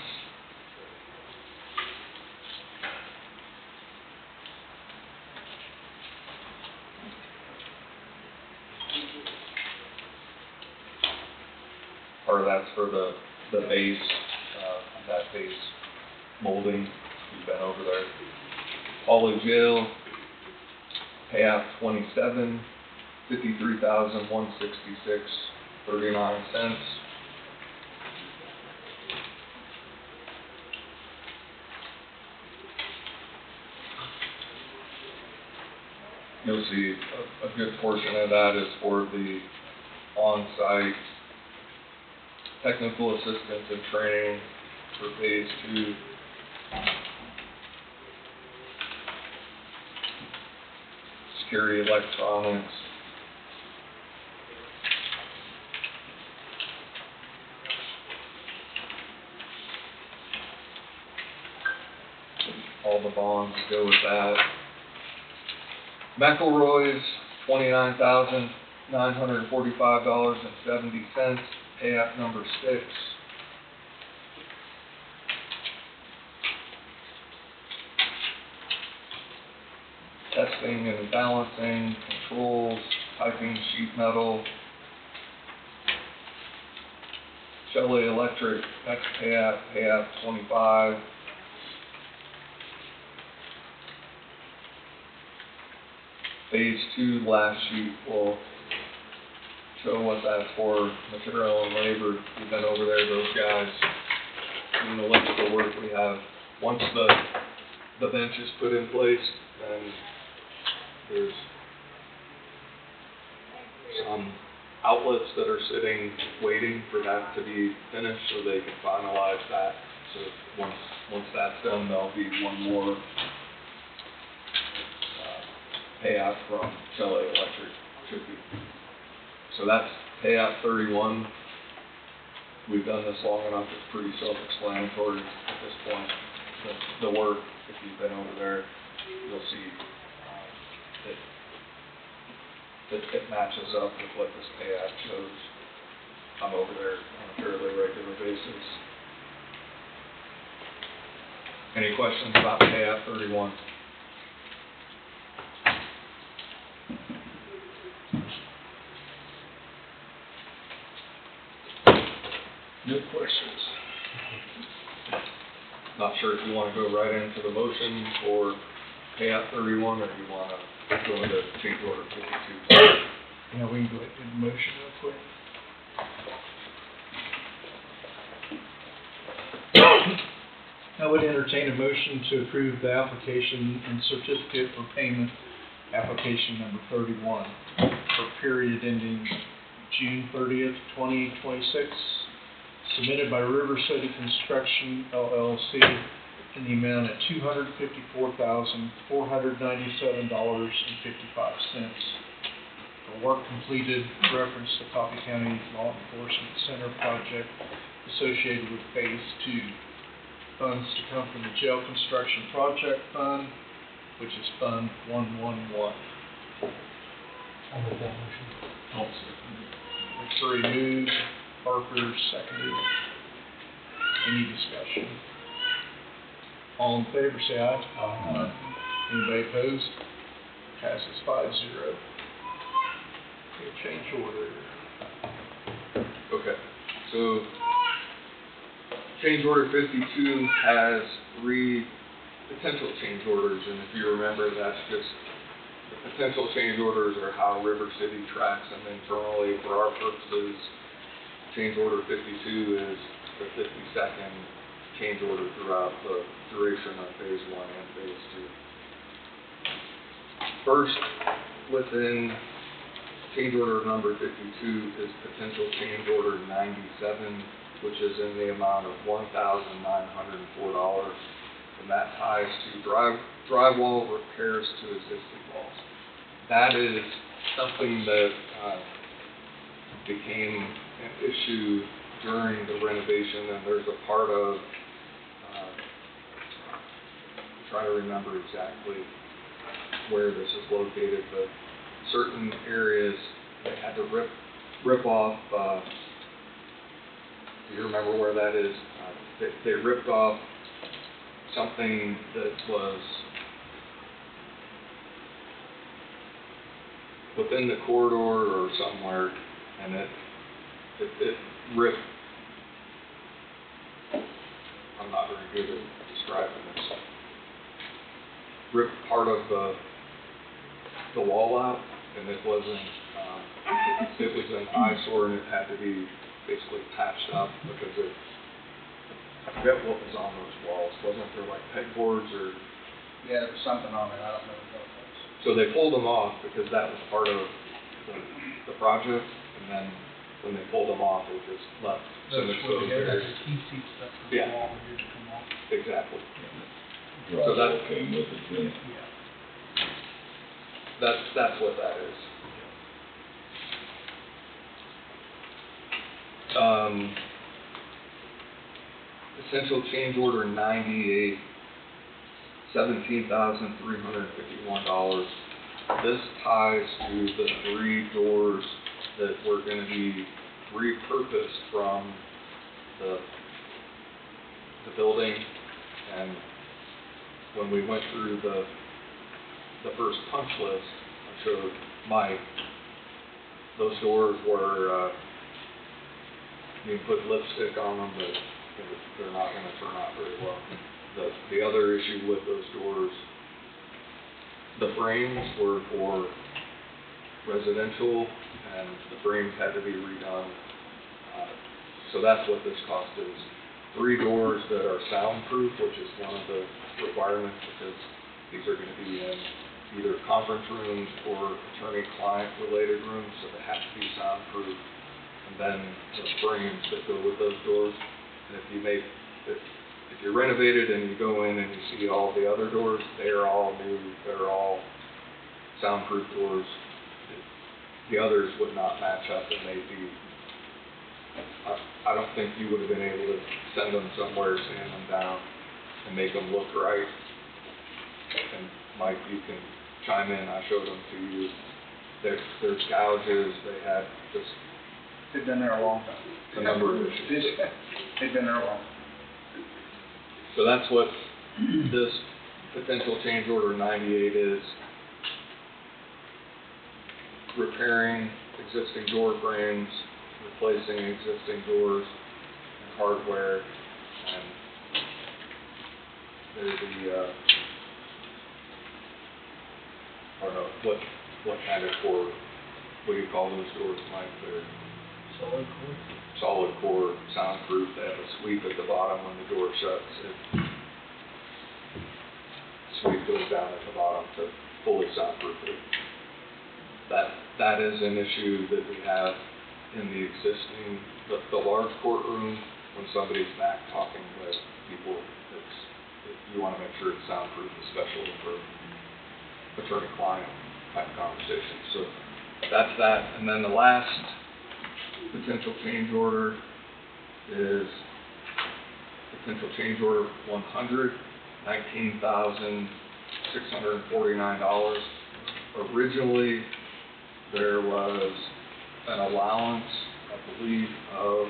Part of that's for the base, that base molding, we've been over there. Pauly Jail, payout 27, $53,166.39. You'll see a good portion of that is for the on-site technical assistance and training for phase 2. Security electronics. All the bonds go with that. McElroy's, $29,945.70, payout number 6. Testing and balancing, controls, piping, sheet metal. Shelley Electric, next payout 25. Phase 2 last sheet will show what that's for, material and labor. We've been over there, those guys, doing the electrical work we have. Once the bench is put in place, then there's some outlets that are sitting, waiting for that to be finished so they can finalize that. So once that's done, there'll be one more payout from Shelley Electric, should be. So that's payout 31. We've done this long enough, it's pretty self-explanatory at this point. The work, if you've been over there, you'll see it matches up with what this payout shows. I'm over there on a fairly regular basis. Any questions about payout 31? No questions. Not sure if you want to go right into the motion for payout 31, or you want to go into change order 52. Yeah, we can go ahead and do the motion real quick. I would entertain a motion to approve the application and certificate for payment, application number 31, for period ending June 30th, 2026, submitted by River City Construction LLC in the amount of $254,497.55. For work completed, reference to Coffee County Law Enforcement Center project associated with Phase 2. Funds to come from the Jail Construction Project Fund, which is Fund 111. I'll make that motion. McCurry moved, Parker seconded. Any discussion? All in favor, say aye. Aye. Anybody opposed? Passes 5-0. Okay, change order. Okay, so change order 52 has 3 potential change orders, and if you remember, that's just the potential change orders are how River City tracks them internally. For our purposes, change order 52 is the 52nd change order throughout the duration of phase 1 and phase 2. First, within change order number 52 is potential change order 97, which is in the amount of $1,904, and that ties to drywall repairs to existing walls. That is something that became an issue during the renovation, and there's a part of, try to remember exactly where this is located, but certain areas they had to rip rip off, do you remember where that is? They ripped off something that was within the corridor or somewhere, and it ripped. I'm not very good at describing this. Ripped part of the wall out, and it was an eyesore, and it had to be basically patched up because I forget what was on those walls. Wasn't there like pegboards or? Yeah, there was something on it, I don't know what that was. So they pulled them off because that was part of the project, and then when they pulled them off, it just left some exposed areas. key seat stuff for Yeah. the wall here to come off. Exactly. Drywall So that- came with it, then. Yeah. That's what that is. Essential change order 98, $17,351. This ties to the 3 doors that were gonna be repurposed from the building. And when we went through the first punch list, I showed Mike, those doors were, you can put lipstick on them, but they're not gonna turn out very well. The other issue with those doors, the frames were for residential, and the frames had to be redone. So that's what this cost is. 3 doors that are soundproof, which is one of the requirements, because these are gonna be in either conference rooms or attorney-client related rooms, so they have to be soundproof. And then the frames that go with those doors. And if you renovate it and you go in and you see all the other doors, they are all new, they're all soundproof doors. The others would not match up, and they'd be, I don't think you would have been able to send them somewhere, sand them down, and make them look right. And Mike, you can chime in, I showed them to you. There's gouges, they had just They've been there a long time. a number of issues. They've been there a long time. So that's what this potential change order 98 is. Repairing existing door frames, replacing existing doors and hardware, and there's I don't know, what kind of core, what do you call those doors, Mike? They're solid core, soundproof. They have a sweep at the bottom when the door shuts. Sweep goes down at the bottom to fully soundproof it. That is an issue that we have in the existing, the large courtroom, when somebody's back talking with people, you want to make sure it's soundproof, especially for attorney-client type conversations. So that's that. And then the last potential change order is potential change order 100, $19,649. Originally, there was an allowance, I believe, of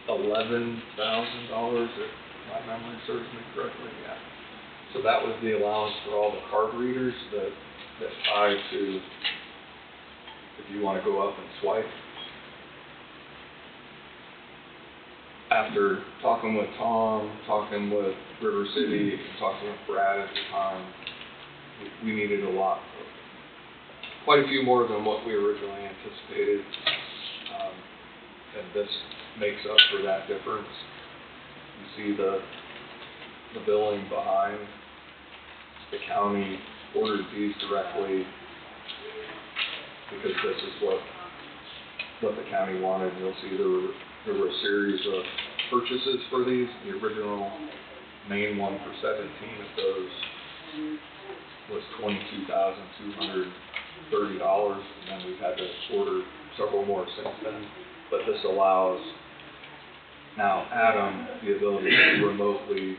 $11,000, if my memory serves me correctly. Yeah. So that was the allowance for all the card readers that tie to, if you want to go up and swipe. After talking with Tom, talking with River City, talking with Brad at the time, we needed quite a few more than what we originally anticipated, and this makes up for that difference. You see the billing behind. The county ordered these directly because this is what the county wanted. You'll see there were a series of purchases for these. The original main one for 17 of those was $22,230, and then we've had to order several more since then. But this allows now Adam the ability to remotely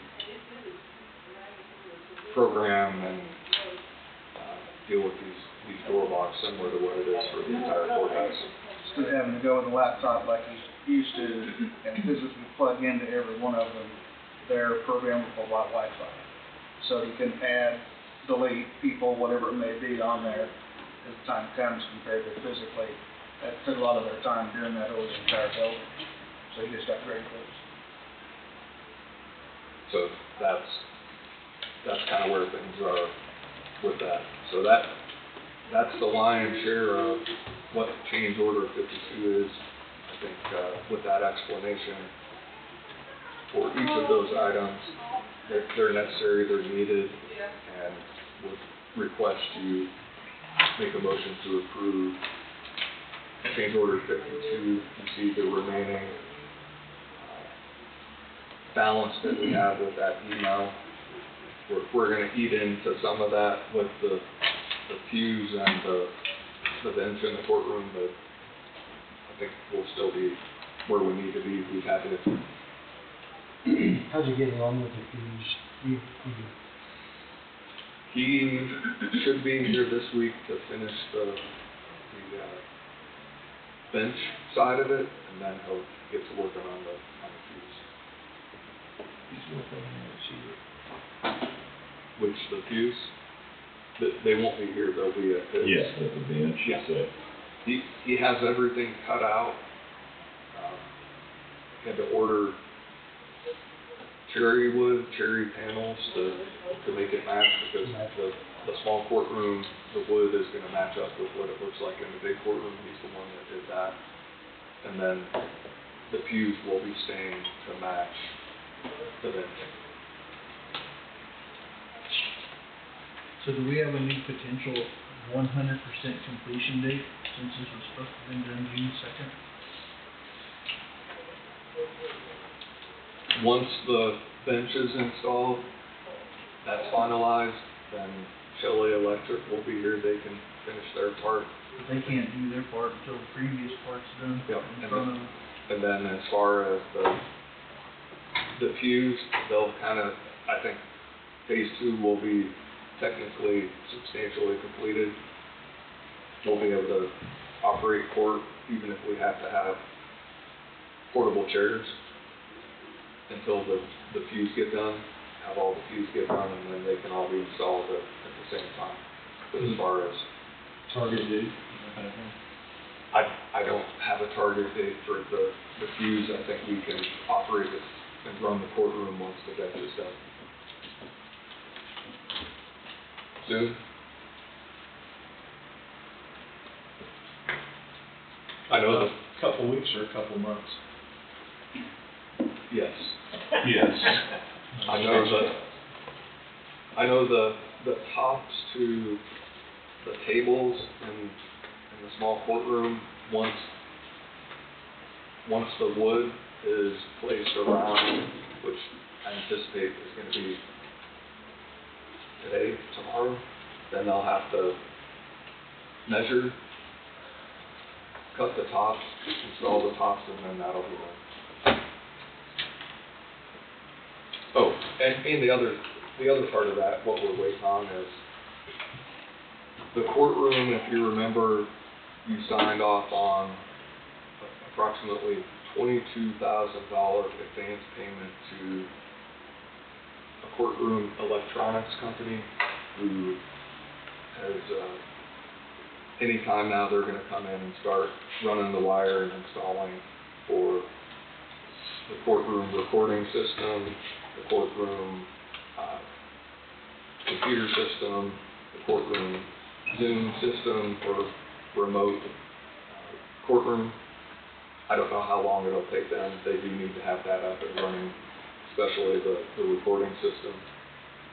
program and deal with these door locks similar to what it is for the entire courthouse. Instead of having to go with a laptop like you used to and physically plug into every one of them, they're programmable by Wi-Fi. So you can add, delete people, whatever it may be on there as the time comes compared to physically. That took a lot of their time doing that over the entire building. So you just upgrade those. So that's kind of where things are with that. So that's the lion's share of what change order 52 is. I think with that explanation, for each of those items, they're necessary, they're needed, and would request you make a motion to approve change order 52. You see the remaining balance that we have with that email. We're going to eat into some of that with the fuse and the bench in the courtroom, but I think we'll still be where we need to be. We've had to. How'd you get along with the fuse? He should be here this week to finish the bench side of it, and then he'll get to working on the fuse. He's working on it, Which the fuse? They won't be here. They'll be at his. yes, at the bench, Yeah. so. He has everything cut out. He had to order cherry panels to make it match, because the small courtroom, the wood is going to match up with what it looks like in the big courtroom. He's the one that did that. And then the fuse will be stained to match the bench. So do we have a new potential 100% completion date, since this was supposed to have been done June 2nd? Once the bench is installed, that's finalized, then Shelley Electric will be here. They can finish their part. They can't do their part until the previous part's done Yep. in front of them. And then as far as the fuse, they'll kind of, I think phase 2 will be technically substantially completed. We'll be able to operate court even if we have to have portable chairs until the fuse get done, have all the fuse get done, and then they can all be installed at the same time. But as far as Target date? I don't have a target date for the fuse. I think we can operate it and run the courtroom once the bench is done. Soon? I know that, Couple weeks or a couple months? yes. Yes. I know the tops to the tables in the small courtroom, once the wood is placed around, which I anticipate is going to be today, tomorrow, then they'll have to measure, cut the tops, install the tops, and then that'll be done. Oh, and the other part of that, what we're waiting on is the courtroom. If you remember, you signed off on approximately $22,000 advance payment to a courtroom electronics company who has, anytime now they're going to come in and start running the wire and installing for the courtroom recording system, the courtroom computer system, the courtroom Zoom system for remote courtroom. I don't know how long it'll take them. They do need to have that up and running, especially the recording system.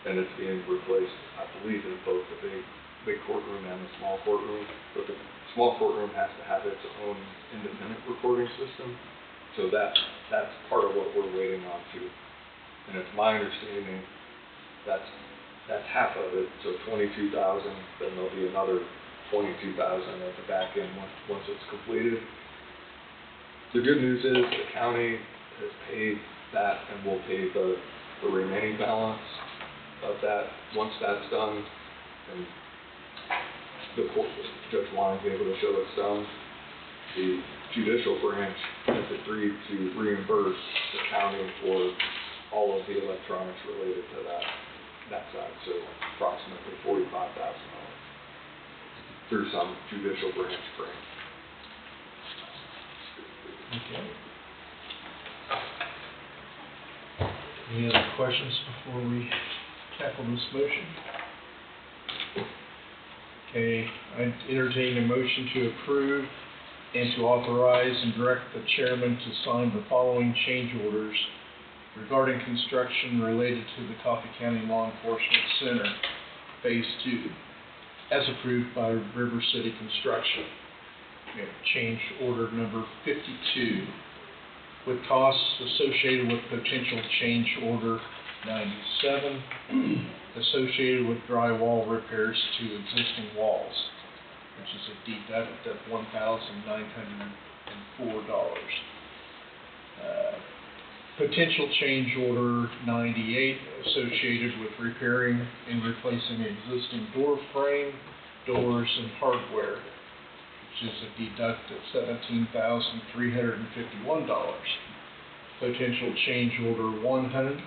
And it's being replaced, I believe, in both the big courtroom and the small courtroom. But the small courtroom has to have its own independent recording system. So that's part of what we're waiting on too. And it's my understanding that's half of it. So 22,000, then there'll be another 22,000 at the back end once it's completed. The good news is the county has paid that and will pay the remaining balance of that once that's done. And the court, Judge Lyons able to show us some, the judicial branch has agreed to reimburse the county for all of the electronics related to that side, so approximately $45,000 through some judicial branch grant. Okay. Any other questions before we tackle this motion? Okay, I entertain a motion to approve and to authorize and direct the chairman to sign the following change orders regarding construction related to the Coffee County Law Enforcement Center, Phase 2, as approved by River City Construction. We have change order number 52, with costs associated with potential change order 97, associated with drywall repairs to existing walls, which is a deduct of $1,904. Potential change order 98, associated with repairing and replacing existing door frame, doors, and hardware, which is a deduct of $17,351. Potential change order 100,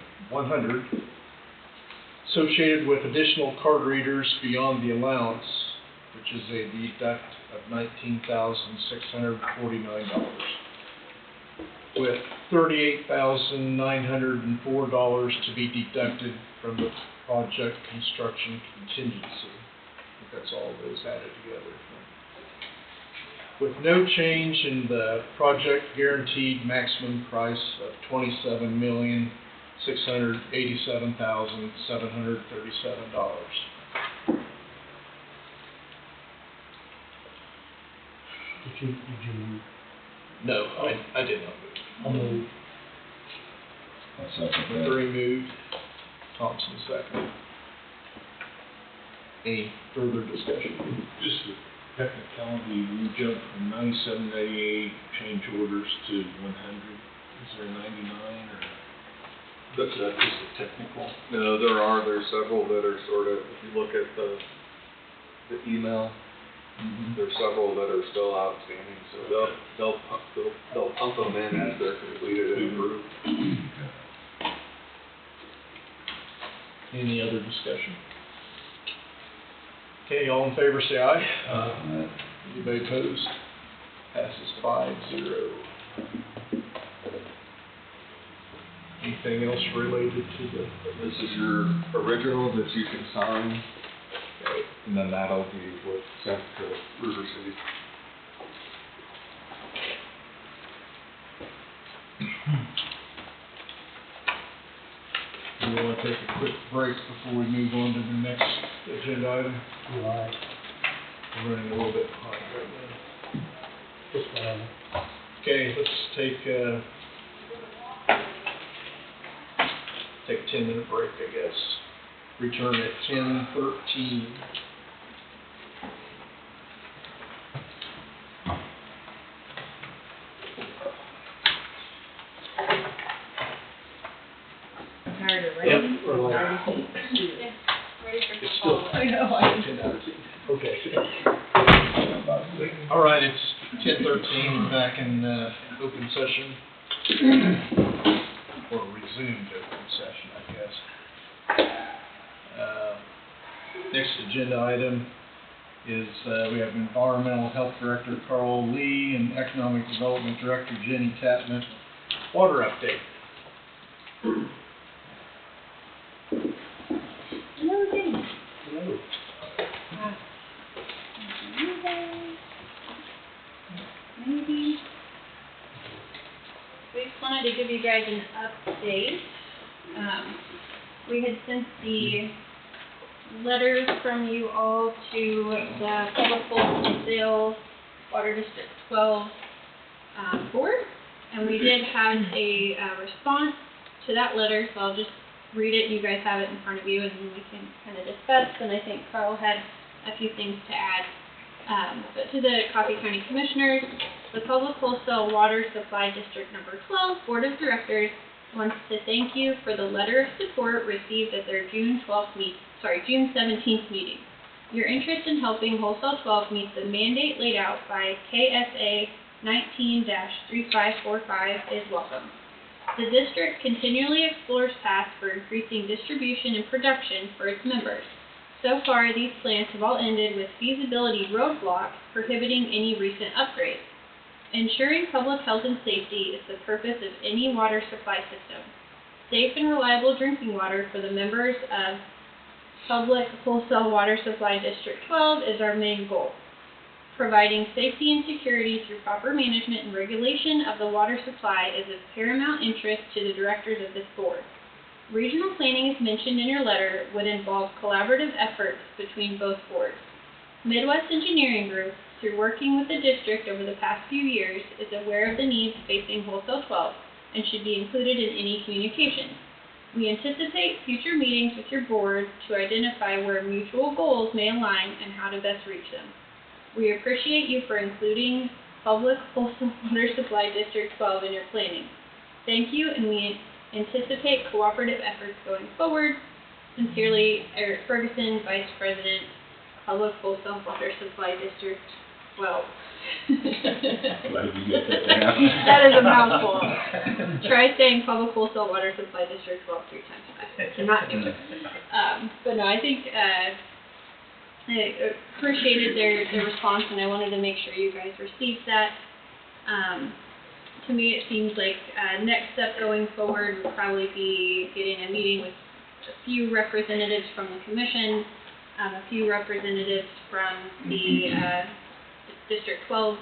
associated with additional card readers beyond the allowance, which is a deduct of $19,649, with $38,904 to be deducted from the project construction contingency. I think that's all of those added together. With no change in the project guaranteed maximum price of $27,687,737. Did you move? No, I did not move. I'll move. I'll second that. Murray moved, Thompson second. Any further discussion? Just a technicality, we jumped from 97 to 88 change orders to 100. Is there 99 or? That's just a technical? No, there's several that are sort of, if you look at the email, there's several that are still outstanding, so they'll pump them in as they're completed and approved. Any other discussion? Okay, all in favor say aye. Anybody opposed? Passes 5-0. Anything else related to the? This is your original that you can sign, and then that'll be what's sent to River City. We want to take a quick break before we move on to the next agenda item. All right. We're running a little bit behind right now. Just whatever. Okay, let's take a 10-minute break, I guess. Return at 10:13. Tired of rain? Yep, we're live. Yeah, ready for It's fall. still I know, 10 out of 10. Okay. All right, it's 10:13, back in open session. Or resumed open session, I guess. Next agenda item is we have Environmental Health Director Carl Lee and Economic Development Director Jenny Tatman. Water update. Hello, Jenny. Hello. You guys. Maybe. We just wanted to give you guys an update. We had sent the letters from you all to the Public Wholesale Water District 12 board, and we did have a response to that letter, so I'll just read it. You guys have it in front of you, and then we can kind of discuss. And I think Carl had a few things to add. But to the Coffee County Commissioners, the Public Wholesale Water Supply District Number 12 Board of Directors wants to thank you for the letter of support received at their June 17th meeting. Your interest in helping Wholesale 12 meet the mandate laid out by KSA 19-3545 is welcome. The district continually explores paths for increasing distribution and production for its members. So far, these plans have all ended with feasibility roadblocks prohibiting any recent upgrades. Ensuring public health and safety is the purpose of any water supply system. Safe and reliable drinking water for the members of Public Wholesale Water Supply District 12 is our main goal. Providing safety and security through proper management and regulation of the water supply is of paramount interest to the directors of this board. Regional planning, as mentioned in your letter, would involve collaborative efforts between both boards. Midwest Engineering Group, through working with the district over the past few years, is aware of the needs facing Wholesale 12 and should be included in any communications. We anticipate future meetings with your board to identify where mutual goals may align and how to best reach them. We appreciate you for including Public Wholesale Water Supply District 12 in your planning. Thank you, and we anticipate cooperative efforts going forward. Sincerely, Eric Ferguson, Vice President, Public Wholesale Water Supply District 12. Glad you get that down. That is a mouthful. Try saying Public Wholesale Water Supply District 12 3 times fast. I'm not doing it. But no, I think I appreciated their response, and I wanted to make sure you guys received that. To me, it seems like next step going forward would probably be getting a meeting with a few representatives from the commission, a few representatives from the District 12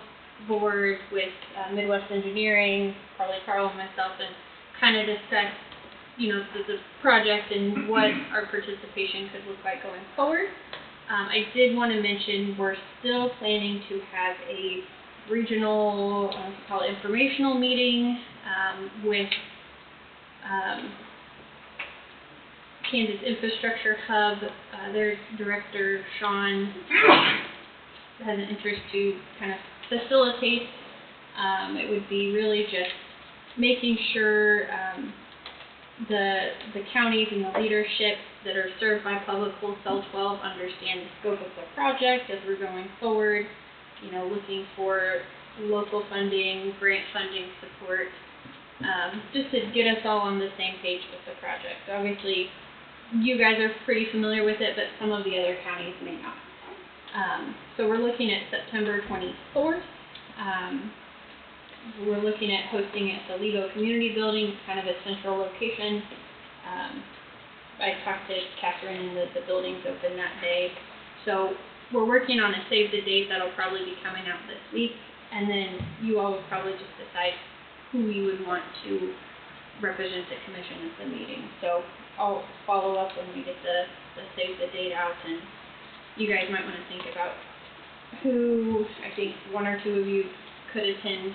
board with Midwest Engineering, probably Carl and myself, and kind of discuss, the project and what our participation could look like going forward. I did want to mention we're still planning to have a regional, call it informational meeting with Kansas Infrastructure Hub. Their director, Sean, has an interest to kind of facilitate. It would be really just making sure the counties and the leadership that are served by Public Wholesale 12 understand the scope of the project as we're going forward, looking for local funding, grant funding support, just to get us all on the same page with the project. Obviously, you guys are pretty familiar with it, but some of the other counties may not. So we're looking at September 24th. We're looking at hosting it at the Lebo Community Building, kind of a central location. I talked to Catherine, and the building's open that day. So we're working on a save the date that'll probably be coming out this week, and then you all will probably just decide who you would want to represent the commission at the meeting. So I'll follow up when we get the save the date out, and you guys might want to think about who. I think one or two of you could attend.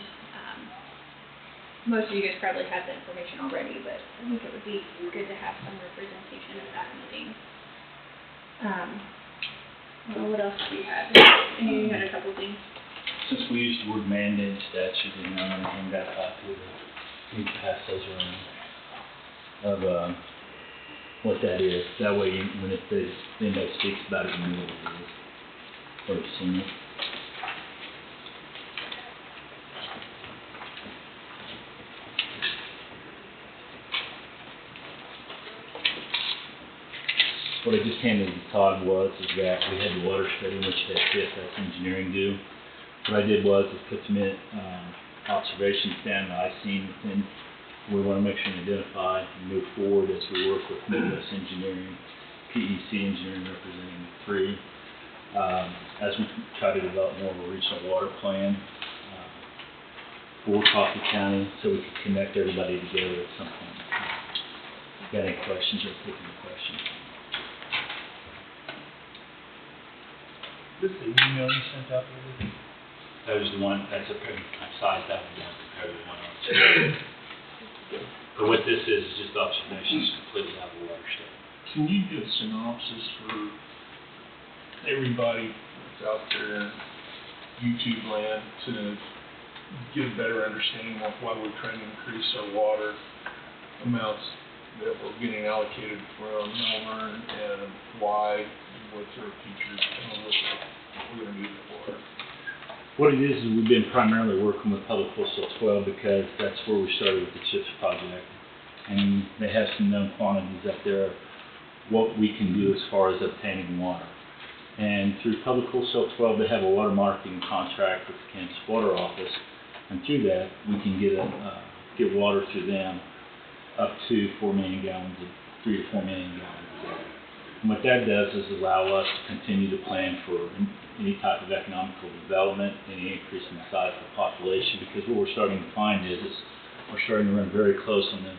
Most of you guys probably have the information already, but I think it would be good to have some representation at that meeting. What else do you have? You had a couple things. Since we used the word mandate in statute, and I got a copy of it, we can pass those around of what that is. That way, when anybody speaks about it, you know what it is. Or you've seen it. What I just handed to Todd is that we had the water study, which had CSS Engineering do. What I did was put some observations down that I've seen within. We want to make sure and identify and move forward as we work with Midwest Engineering, PEC Engineering representing three, as we try to develop more of a regional water plan for Coffee County, so we can connect everybody together at some point. Got any questions or put any questions? This is the email you sent out the other day? That was the one, I sized that one down compared to the one else. But what this is just observations completely out of the water study. Can you give a synopsis for everybody that's out there in YouTube land to get a better understanding of why we're trying to increase our water amounts that we're getting allocated from Melbourne, and why what's our teachers, we're gonna need it for? What it is we've been primarily working with Public Wholesale 12 because that's where we started with the CHIPS project. And they have some known quantities up there, what we can do as far as obtaining water. And through Public Wholesale 12, they have a water marketing contract with the Kansas Water Office. And through that, we can get water through them up to 4 million gallons, 3 to 4 million gallons a day. And what that does is allow us to continue to plan for any type of economical development, any increase in the size of the population, because what we're starting to find is we're starting to run very close on the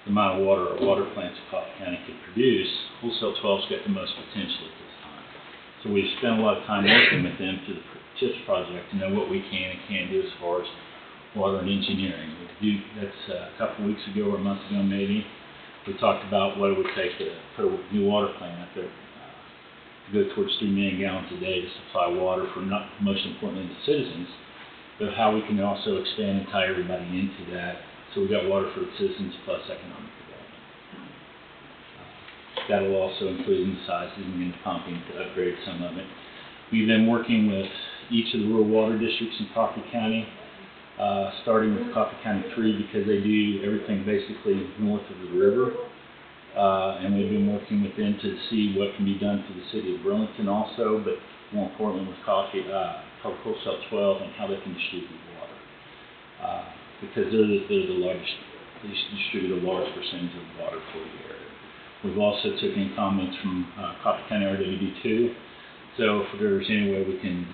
amount of water our water plants in Coffee County can produce. Wholesale 12's got the most potential at this time. So we've spent a lot of time working with them through the CHIPS project to know what we can and can't do as far as water and engineering. That's a couple of weeks ago or a month ago maybe. We talked about what it would take to put a new water plant up there, to go towards 3 million gallons a day to supply water for, not most importantly, the citizens, but how we can also expand and tie everybody into that. So we got water for the citizens plus economic development. That'll also include in the sizing and the pumping to upgrade some of it. We've been working with each of the rural water districts in Coffee County, starting with Coffee County 3 because they do everything basically north of the river. And we've been working with them to see what can be done for the city of Burlington also, but more importantly with Public Wholesale 12 and how they can distribute water. Because they're the largest, they distribute a large percentage of water for the area. We've also taken comments from Coffee County RWD2, so if there's any way we can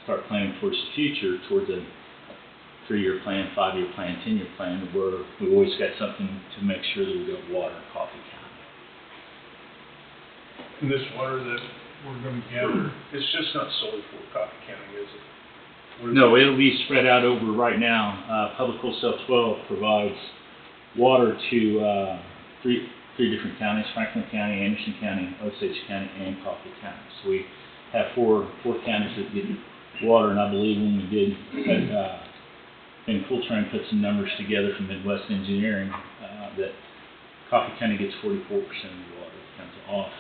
start planning towards the future, towards a 3-year plan, 5-year plan, 10-year plan, where we've always got something to make sure that we got water in Coffee County. And this water that we're gonna gather, it's just not solely for Coffee County, is it? No, it'll be spread out over right now. Public Wholesale 12 provides water to three different counties: Franklin County, Anderson County, Osage County, and Coffee County. So we have four counties that get water, and I believe when we did, in Fulltrain put some numbers together from Midwest Engineering, that Coffee County gets 44% of the water that comes off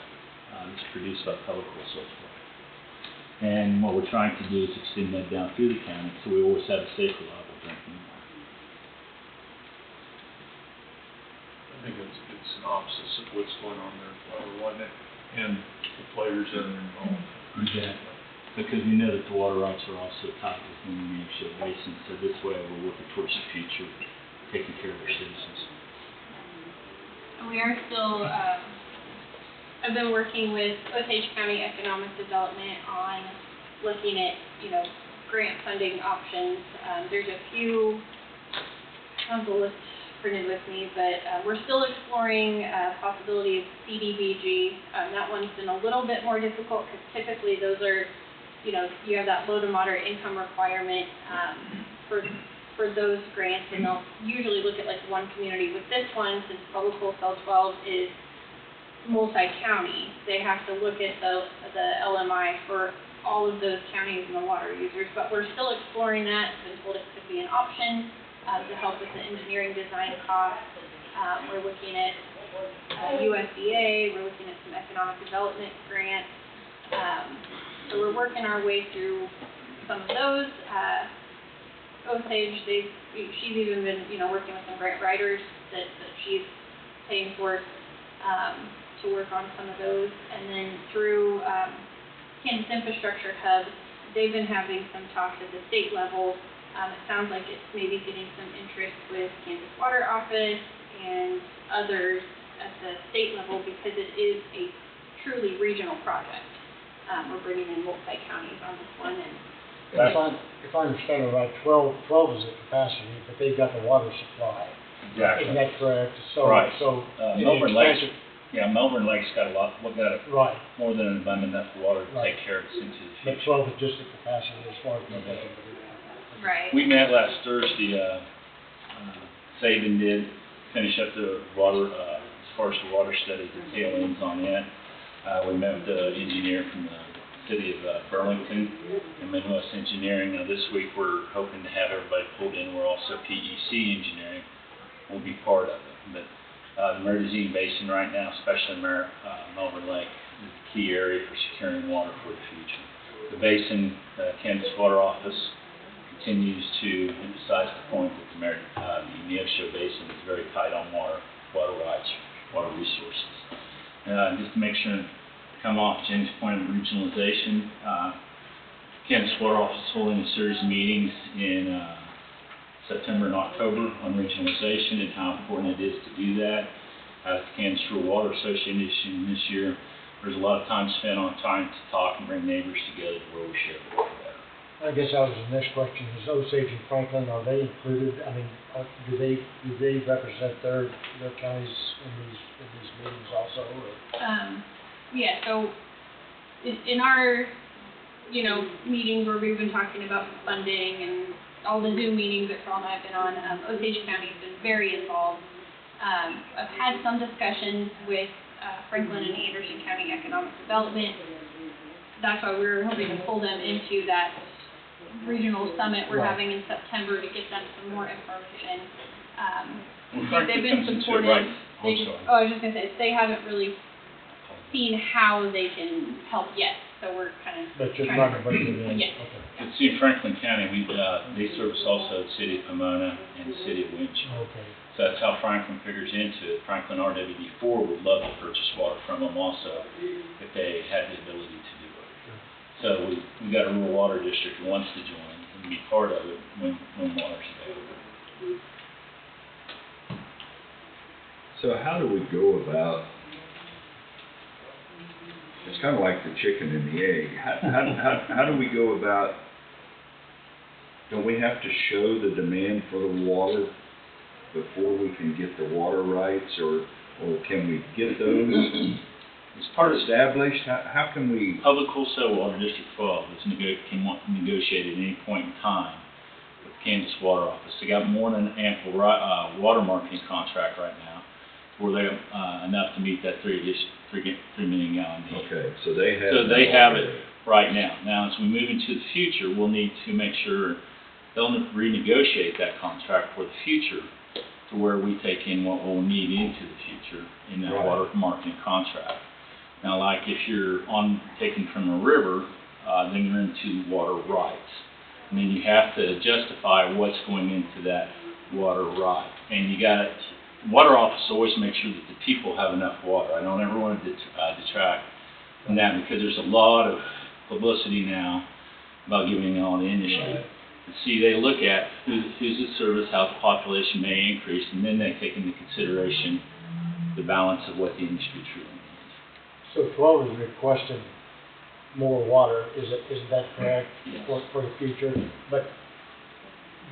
that's produced by Public Wholesale 12. And what we're trying to do is extend that down through the county, so we always have a safe, reliable drinking water. I think it's a synopsis of what's going on there, wasn't it? And the players that are involved. Exactly. Because we know that the water rights are also tied within the New Hampshire Basin, so this way we're working towards the future, taking care of our citizens. We are still, I've been working with Osage County Economic Development on looking at, grant funding options. There's a few, I don't have the list printed with me, but we're still exploring possibility of CDBG. That one's been a little bit more difficult because typically those are, you have that low to moderate income requirement for those grants, and they'll usually look at like one community. With this one, since Public Wholesale 12 is multi-county, they have to look at the LMI for all of those counties and the water users, but we're still exploring that. I've been told it could be an option to help with the engineering design costs. We're looking at USDA, we're looking at some economic development grants. So we're working our way through some of those. Osage, she's even been, working with some grant writers that she's paying for to work on some of those. And then through Kansas Infrastructure Hub, they've been having some talks at the state level. It sounds like it's maybe getting some interest with Kansas Water Office and others at the state level because it is a truly regional project. We're bringing in multi-counties on this one. And if I understand it right, 12 is the capacity, but they've got the water supply. Exactly. Isn't that correct? So, Right. So, Melbourne Lakes, Melbourne Lakes got right. more than an abundant enough water to Right. take care of us into the But future. 12 is just the capacity as far as what they can do. right. We met last Thursday, Saban did finish up the water, as far as the water study, the tail ends on that. We met with the engineer from the city of Burlington and Midwest Engineering. Now this week we're hoping to have everybody pulled in. We're also PEC Engineering will be part of it. But the Murray Basin right now, especially Melbourne Lake, is the key area for securing water for the future. The basin, Kansas Water Office continues to emphasize the point that the Neosho Basin is very tight on water rights, water resources. Just to make sure, come off Jenny's point of regionalization, Kansas Water Office is holding a series of meetings in September and October on regionalization and how important it is to do that. The Kansas Rural Water Association this year, there's a lot of time spent on trying to talk and bring neighbors together to where we share water better. I guess that was the next question, is Osage and Franklin, are they included, I mean, do they represent their counties in these meetings also, or? Yeah, so in our, meetings where we've been talking about funding and all the Zoom meetings that Carl and I have been on, Osage County has been very involved. I've had some discussions with Franklin and Anderson County Economic Development. That's why we're hoping to pull them into that regional summit we're having in September to get them some more information. They've been supportive. I was just gonna say, they haven't really seen how they can help yet, so we're kind of. But you're trying to bring it in? Yes. Okay. See, in Franklin County, they service also the city of Pomona and the city of Winchell. Okay. So that's how Franklin figures into it. Franklin RWD4 would love to purchase water from them also if they had the ability to do it. So we got a rural water district who wants to join and be part of it when water's available. So how do we go about, it's kind of like the chicken and the egg. How do we go about, don't we have to show the demand for the water before we can get the water rights, or can we get those As part of established? How can we? Public Wholesale Water District 12 is can negotiate at any point in time with Kansas Water Office. They got more than an ample water marketing contract right now, where they have enough to meet that 3 million gallon need. Okay, so they have. So they have it right now. Now, as we move into the future, we'll need to make sure they'll renegotiate that contract for the future to where we take in what we'll need into the future in that Right. water marketing contract. Now, like if you're taken from a river, then you're into water rights. And then you have to justify what's going into that water right. And water office always makes sure that the people have enough water. I don't ever want to detract from that, because there's a lot of publicity now about giving all the industry. But see, they look at who's the service, how the population may increase, and then they take into consideration the balance of what the industry truly needs. So 12 is requesting more water, isn't that correct? Yes. For the future, but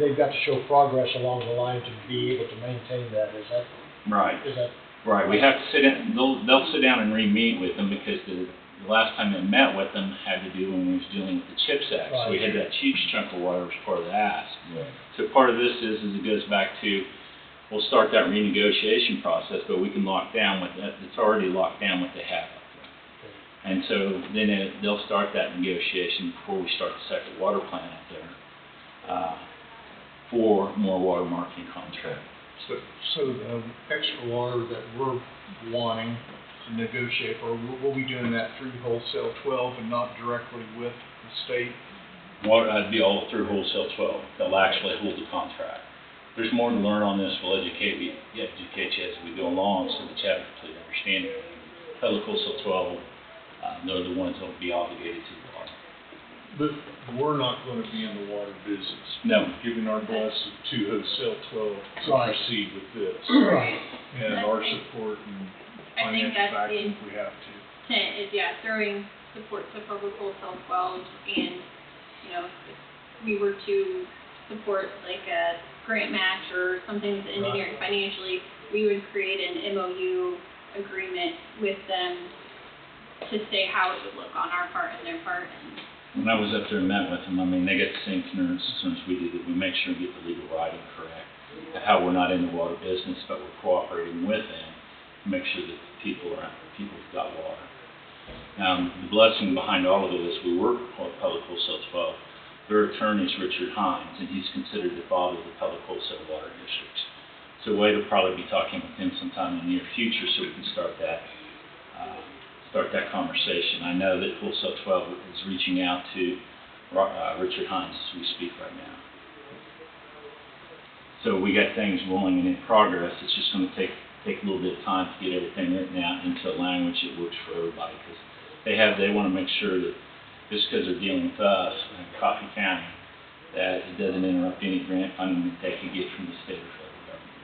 they've got to show progress along the line to be able to maintain that, is that? Right. Is that? Right, we have to sit in, they'll sit down and re-meet with them, because the last time they met with them had to do when we was dealing with the CHIPS Act. So we had that huge chunk of water as part of the ask. Right. So part of this is it goes back to, we'll start that renegotiation process, but we can lock down with that, it's already locked down what they have up there. And so then they'll start that negotiation before we start the second water plant up there, for more water marketing contract. So the extra water that we're wanting to negotiate for, we'll be doing that through Wholesale 12 and not directly with the state? It'd be all through Wholesale 12. They'll actually hold the contract. There's more to learn on this. We'll educate you as we go along, so that you have a complete understanding. Public Wholesale 12, they're the ones that will be obligated to the water. But we're not gonna be in the water business. No. Giving our blessing to Wholesale 12 to Right. proceed with this. Right. And our support and I think financial that's backing the if we have to. intent is, throwing support to Public Wholesale 12, and, if we were to support like a grant match or something with engineering financially, we would create an MOU agreement with them to say how it would look on our part and their part. When I was up there and met with them, they got the same concerns we do, that we make sure we get the legal writing correct, how we're not in the water business, but we're cooperating with them to make sure that people's got water. The blessing behind all of this, we work with Public Wholesale 12. Their attorney is Richard Hines, and he's considered the father of the Public Wholesale Water Districts. So Wade will probably be talking with him sometime in the near future, so we can start that start that conversation. I know that Full Sail 12 is reaching out to Richard Hines as we speak right now. So we got things rolling and in progress. It's just going to take a little bit of time to get everything written out into a language that works for everybody, because they want to make sure that just because they're dealing with us in Coffee County, that it doesn't interrupt any grant funding that they could get from the state or federal government.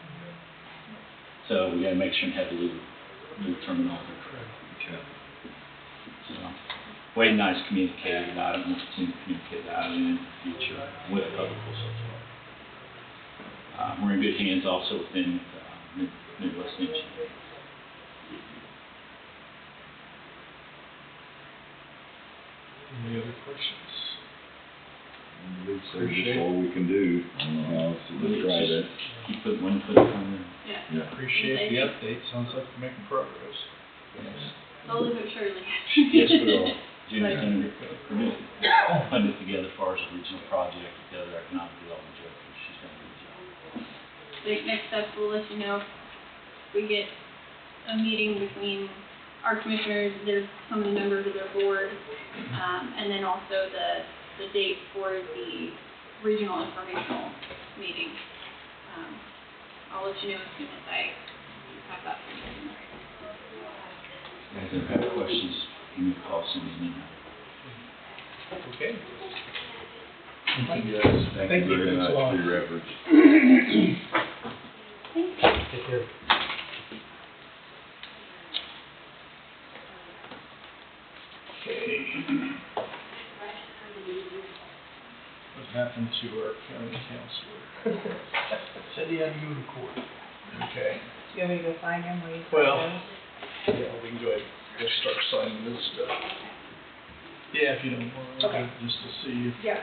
So we got to make sure and have the legal terminology correct. Okay. So Wade and I has communicated about it, and we'll continue to communicate about it in the future with public also. We're in good hands also within Midwest Engineering. Any other questions? I believe so, that's all we can do. I don't know how else to describe it. Keep putting one foot in front of the Yeah. Yeah. Appreciate the update, sounds like you're making progress. Slowly but surely. Yes, we will. Jenny's going to fund it together as far as a regional project with the other economic development directors. She's done a good job. The next steps, we'll let you know if we get a meeting between our commissioners, there's some of the members of their board, and then also the date for the regional informational meeting. I'll let you know as soon as I have that for you. If you have questions, give me a call, send me an email. Okay. Thank you guys. Thank you very much for your efforts. Take care. Okay. What happened to our county counselor? Said he had to go to court. Okay. Do you want me to go find him while you? Well, yeah, we can go ahead and start signing this stuff. Yeah, if you don't mind, Okay. just to see if. Yeah.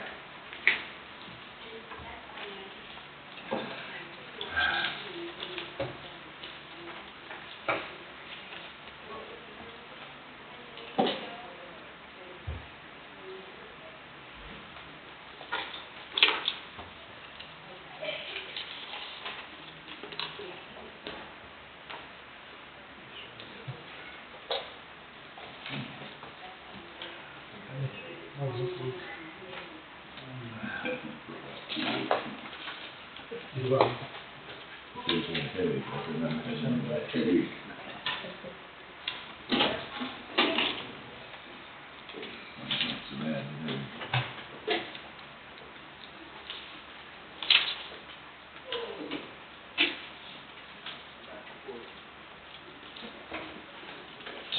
You're welcome. There's one headache, I remember having about 2 weeks. Not so bad, really.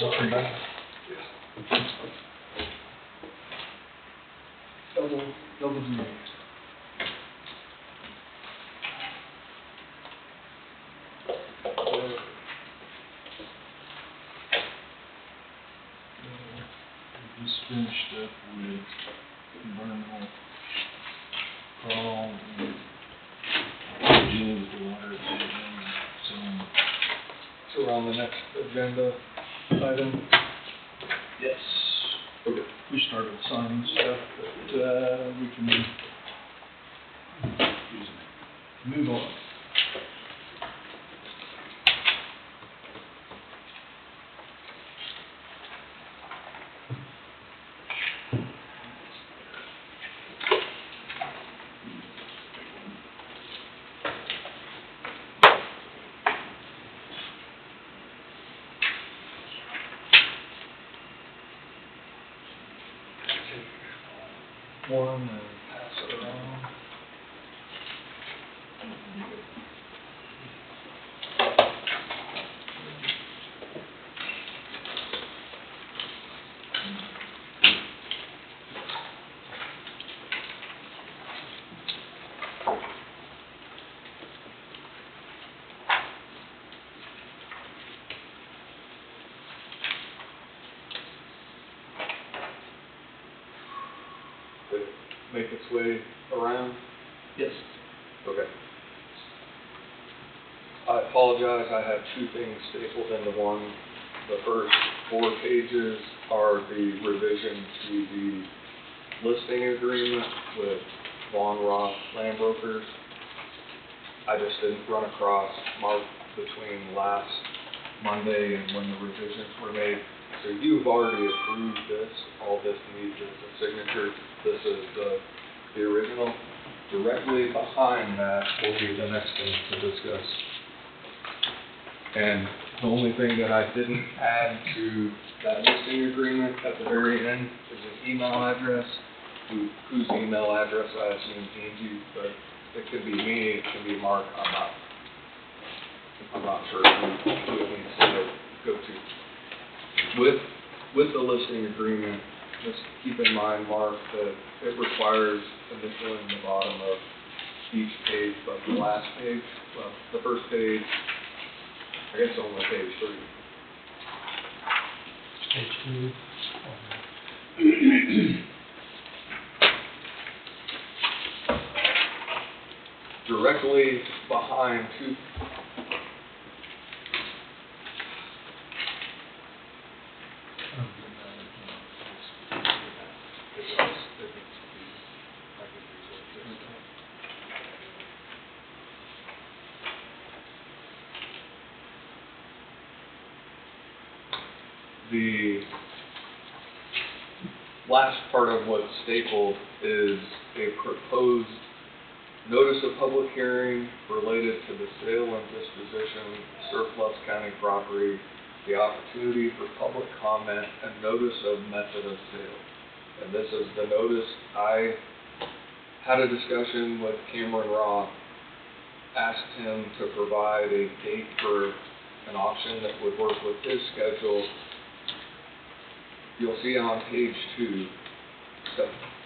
Welcome back. Double duty. We just finished up with environmental crawl and dealing with the water and So we're on the next agenda item. Yes. We started signing stuff, but, we can, move on. One and pass it around. Did it make its way around? Yes. Okay. I apologize, I have two things stapled into one. The first 4 pages are the revision to the listing agreement with Von Roth Land Brokers. I just didn't run across Mark between last Monday and when the revisions were made. So you've already approved this, all this needs is a signature. This is the original. Directly behind that will be the next thing to discuss. And the only thing that I didn't add to that listing agreement at the very end is an email address. Whose email address I assume Angie, but it could be me, it could be Mark, I'm not sure who it needs to go to. With the listing agreement, just keep in mind, Mark, that it requires initialing the bottom of each page, but the last page, well, the first page, I guess only page 3. Page 2. Directly behind two. The last part of what's stapled is a proposed notice of public hearing related to the sale and disposition of surplus county property, the opportunity for public comment, and notice of method of sale. And this is the notice. I had a discussion with Cameron Roth, asked him to provide a date for an auction that would work with his schedule. You'll see on page 2,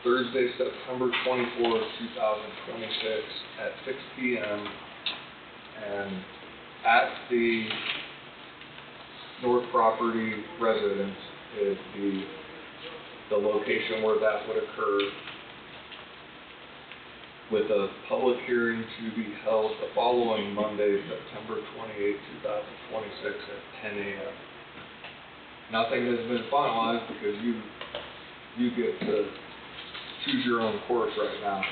Thursday, September 24th, 2026 at 6 p.m. And at the North Property residence is the location where that would occur, with a public hearing to be held the following Monday, September 28th, 2026 at 10 a.m. Nothing has been finalized because you get to choose your own course right now.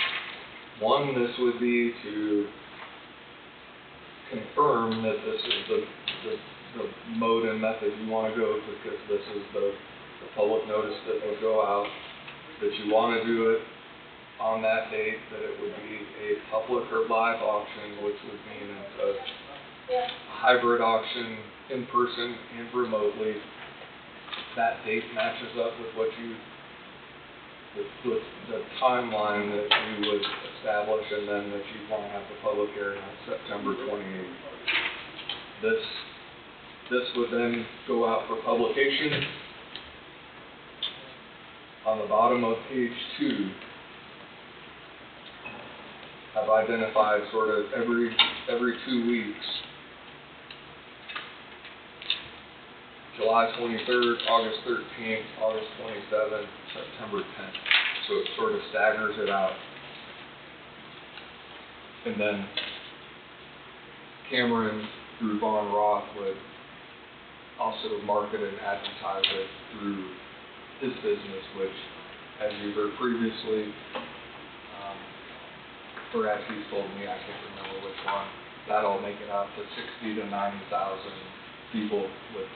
One, this would be to confirm that this is the mode and method you want to go, because this is the public notice that will go out, that you want to do it on that date, that it would be a public or live auction, which would mean a hybrid auction in person and remotely. That date matches up with what with the timeline that you would establish, and then that you want to have the public hearing on September 28th. This would then go out for publication. On the bottom of page 2, I've identified sort of every 2 weeks, July 23rd, August 13th, August 27th, September 10th. So it sort of staggers it out. And then Cameron, through Von Roth, would also market and advertise it through his business, which, as you heard previously, or as he told me, I can't remember which one, that'll make it out to 60,000 to 90,000 people with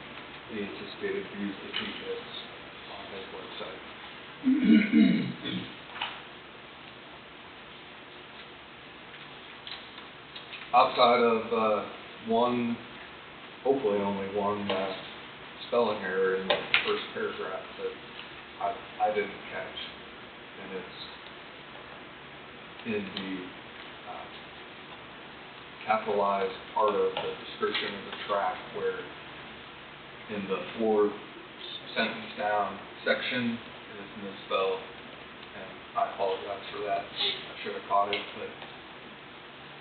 the anticipated views that he gets on his website. Outside of one, hopefully only one spelling error in the first paragraph that I didn't catch, and it's in the capitalized part of the description of the tract, where in the 4th sentence down, section is misspelled, and I apologize for that. I should have caught it, but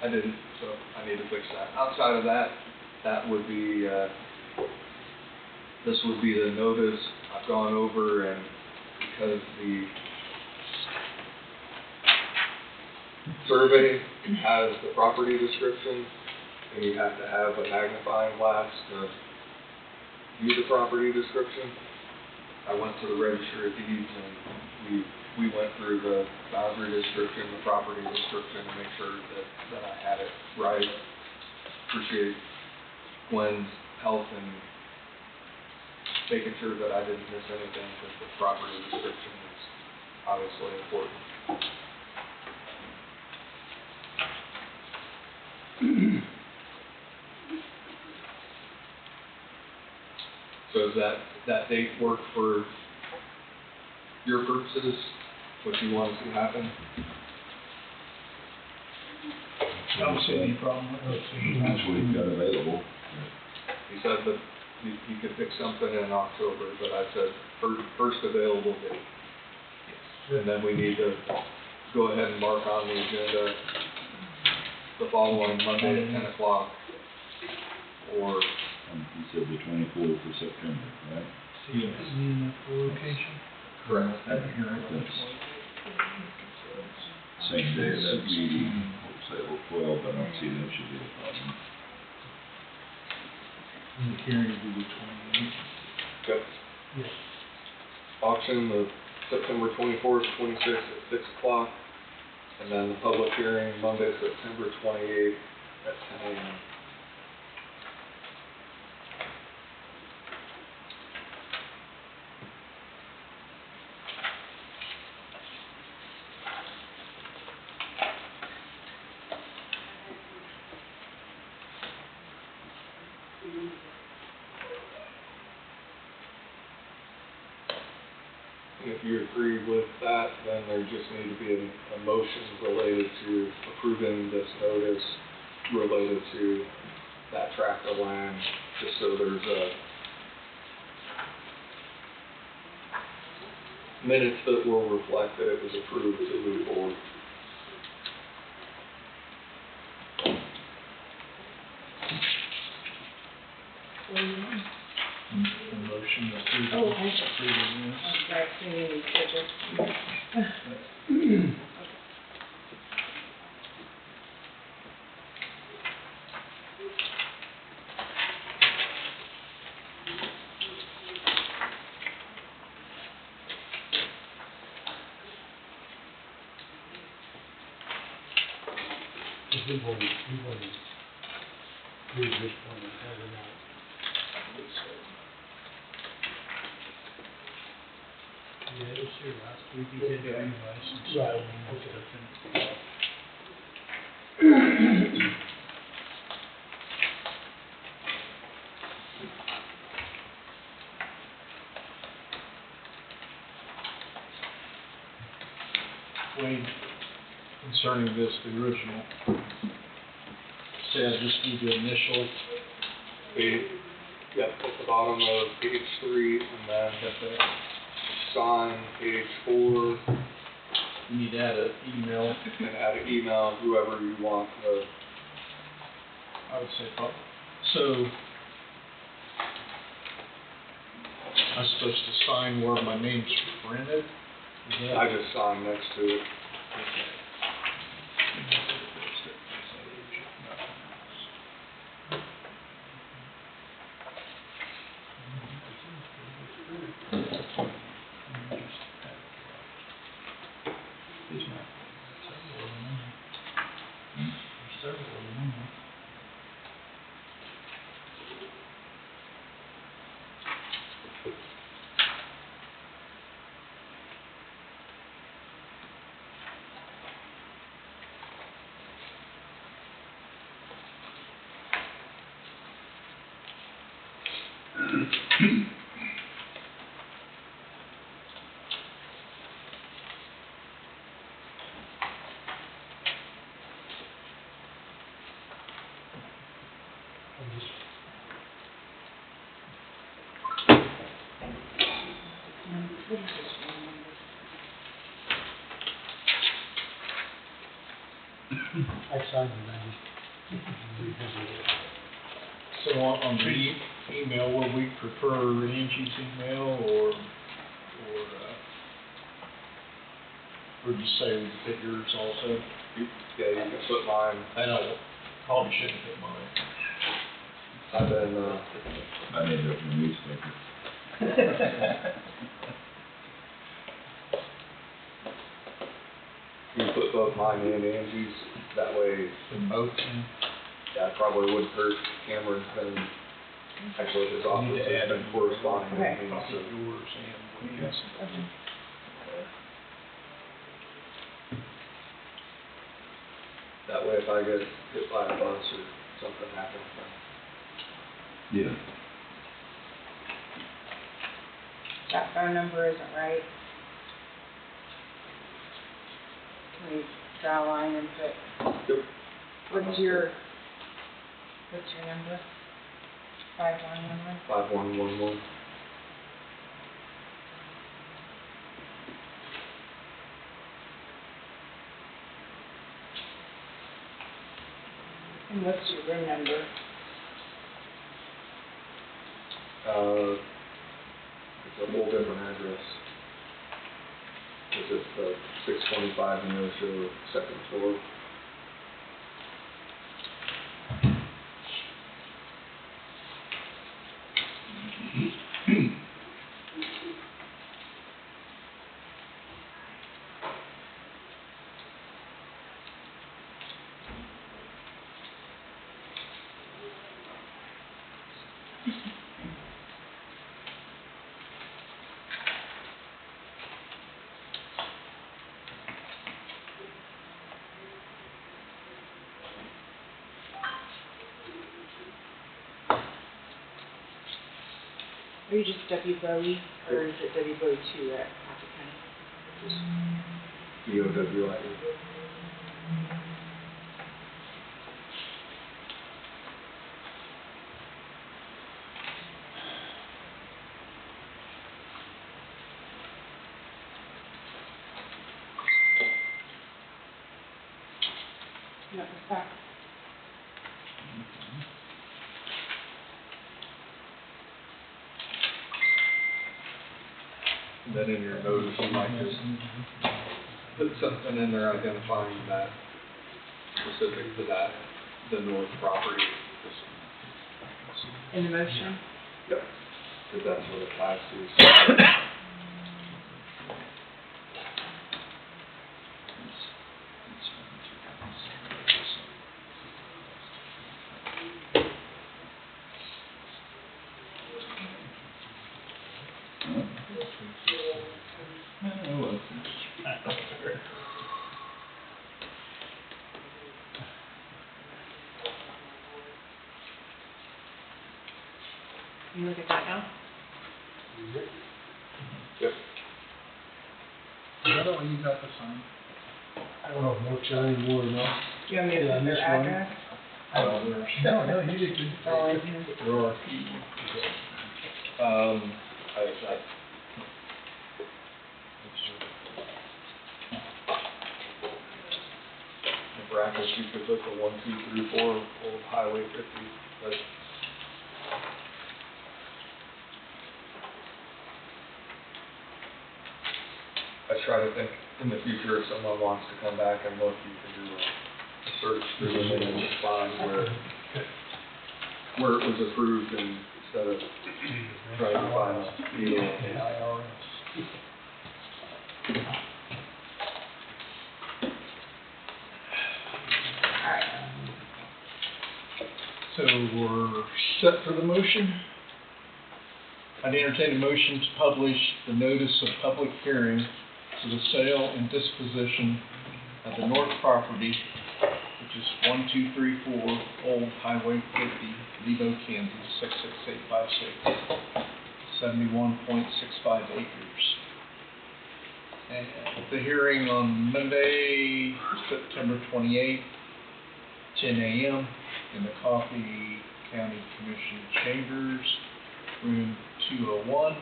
I didn't, so I need to fix that. Outside of that, that would be, this would be the notice I've gone over, and because the survey has the property description, and you have to have a magnifying glass to view the property description. I went to the Registry of Deeds, and we went through the boundary description, the property description, to make sure that I had it right. Appreciate Gwen's help in making sure that I didn't miss anything, because the property description is obviously important. So does that date work for your purposes, what you want to see happen? I don't see any problem with it. That's what you've got available. You said that you could fix something in October, but I said first available date. And then we need to go ahead and mark on the agenda the following Monday at 10 o'clock, or You said the 24th of September, right? Yes. Location? correct. That's same day of that meeting, say 12, I don't see that should be a problem. And the hearing will be the 28th. Yep. Yes. Auction the September 24th, 26th at 6 o'clock, and then the public hearing Monday, September 28th at 10 a.m. And if you agree with that, then there just need to be a motion related to approving this notice related to that tract of land, just so there's minutes that will reflect that it was approved to move forward. A motion to Oh, approve. I see. Approving this. Right, so you need to just. Because we've already approved this one, have we not? Yeah, it was here last week, you did the license. Right, Okay. Wayne, concerning this, the original, said just need to initial, Yep, at the bottom of page 3, and then sign page 4, you need to add an email, and add an email, whoever you want the. I would say, so, I'm supposed to sign where my name's printed? Is that- I just sign next to it. I signed it, I just revisit it. So on the email, would we prefer Angie's email or just say we fit yours also? Yeah, you can put mine. I know, probably shouldn't fit mine. I've been, I ended up in the newspaper. you can put both mine and Angie's, that way, Both, yeah. yeah, it probably wouldn't hurt. Cameron's been Actually, his Need office to has add been corresponding Okay. with me, Copy so. yours and Wayne's. Okay. That way if I get hit by a bus or something happens, then Yeah. That phone number isn't right. Can we draw a line and put, Yep. what's your number? 5111? 5111. And what's your room number? It's a whole different address. It's at the 625 Neosho, second floor. Are you just W. Bowie, or is it W. Bowie 2 at Coffee County? DOWI. No, it's back. And then in your notice, you might just put something in there identifying that specific to that, the north property. In the motion? Yep. Because that's where the tax is. Can you look at that now? Yep. Is that all you got to sign? I don't know if Mark's on anymore or not. Do you want me to Yeah, put this their one. address? No, you did good. Oh, in here. There are a few. In brackets, you could put the 1234 Old Highway 50, but I try to think in the future if someone wants to come back and look, you can do a search through the minutes, find where it was approved and instead of trying to find a deal. Alright. So we're set for the motion. I'd entertain a motion to publish the notice of public hearing for the sale and disposition of the north property, which is 1234 Old Highway 50, Lebo, Kansas, 66856, 71.65 acres. And the hearing on Monday, September 28th, 10 a.m. in the Coffee County Commission Chambers, room 201,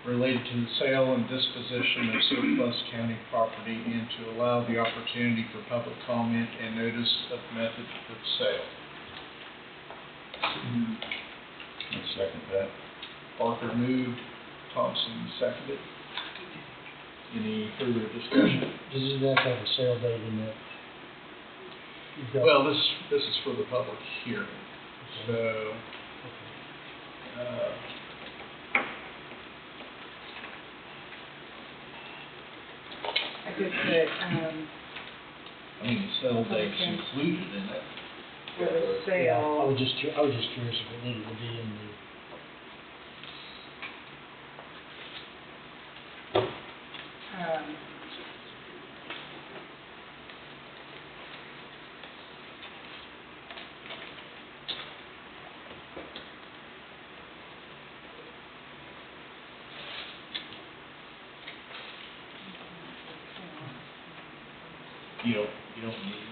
related to the sale and disposition of surplus county property and to allow the opportunity for public comment and notice of method of sale. I'll second that. Parker moved, Thompson seconded. Any further discussion? Does it have to have a sale date in there? You've got- Well, this is for the public hearing, so, I could put, I mean, the sale date's included in it. for the Yeah, I sale. was just curious if it needed to be in the, Um, You don't need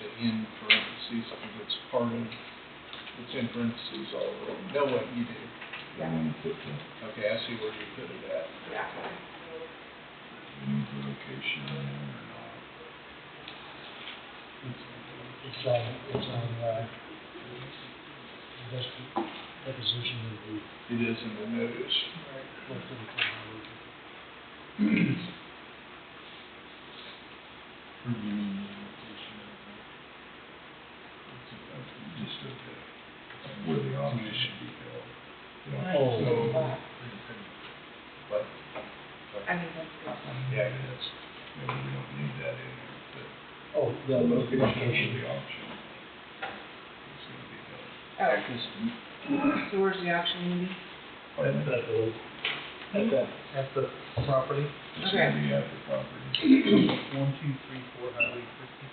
to in parentheses, because it's part of, it's in parentheses already. No, what you do. You want to put the, Okay, I see where you put it at. yeah. you need the location in there or not? it's on, deposition of the, It is in the notice. 434 highway. Or do you mean the location of Just where the auction should be held. Yeah. Oh. So, but, I mean, that's good. yeah, That's, maybe we don't need that in there, but. Oh, the Location of location. the auction. It's gonna be held. Oh, because so where's the auction meeting? At the property, It's Okay. gonna be at the property. 1234 Highway 50.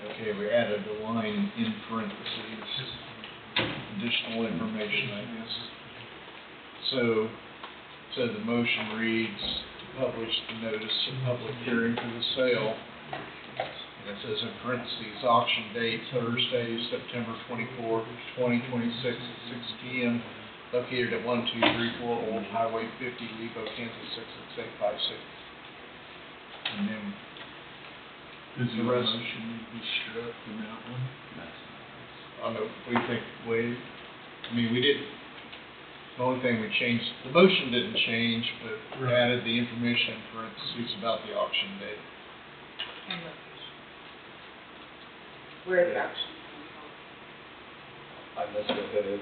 okay, we added a line in parentheses, additional information, I guess. So the motion reads to publish the notice of public hearing for the sale. And it says in parentheses, auction date Thursday, September 24th, 2026 at 6 p.m. Located at 1234 Old Highway 50, Lebo, Kansas 66856. And then Does The your rest- motion need to be struck in that one? I don't know, we think, wait, I mean, we didn't, the only thing we changed, the motion didn't change, but we Right. added the information in parentheses about the auction date. And location. Where the auction? I missed it, that it,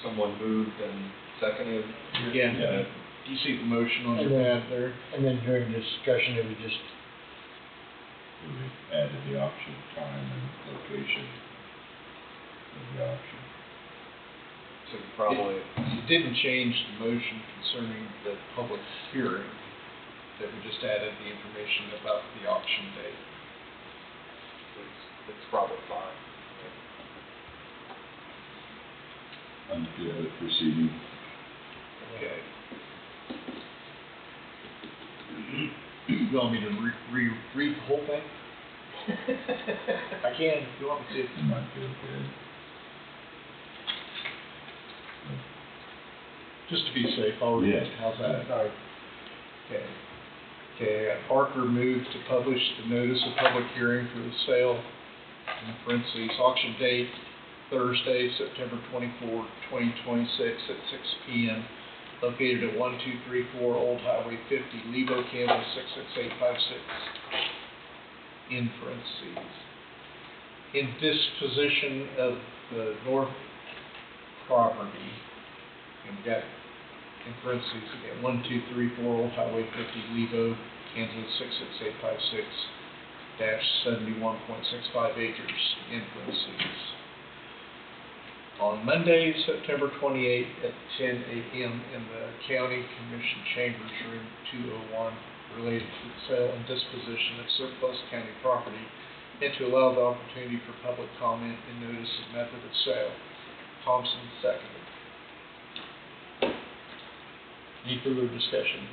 someone moved and seconded. Yeah, Yeah. you see the motion on your And then- pad there? And then during discussion, it would just, We added the auction time and location of the auction. So probably, It didn't change the motion concerning the public hearing, that we just added the information about the auction date. it's probably fine. I'm good with proceeding. Okay. You want me to read the whole thing? I can, if you want me to. It might be okay. Just to be safe, I'll read it. Yeah. How's that? Okay. Okay, I got Parker moved to publish the notice of public hearing for the sale, in parentheses, auction date, Thursday, September 24, 2026 at 6 p.m. Located at 1234 Old Highway 50, Lebo, Kansas 66856. In parentheses. In disposition of the north property, and we got in parentheses again, 1234 Old Highway 50, Lebo, Kansas 66856 -71.65 acres, in parentheses. On Monday, September 28th at 10 a.m. in the County Commission Chambers, Room 201, related to the sale and disposition of surplus county property, and to allow the opportunity for public comment and notice of method of sale. Thompson seconded. Any further discussion?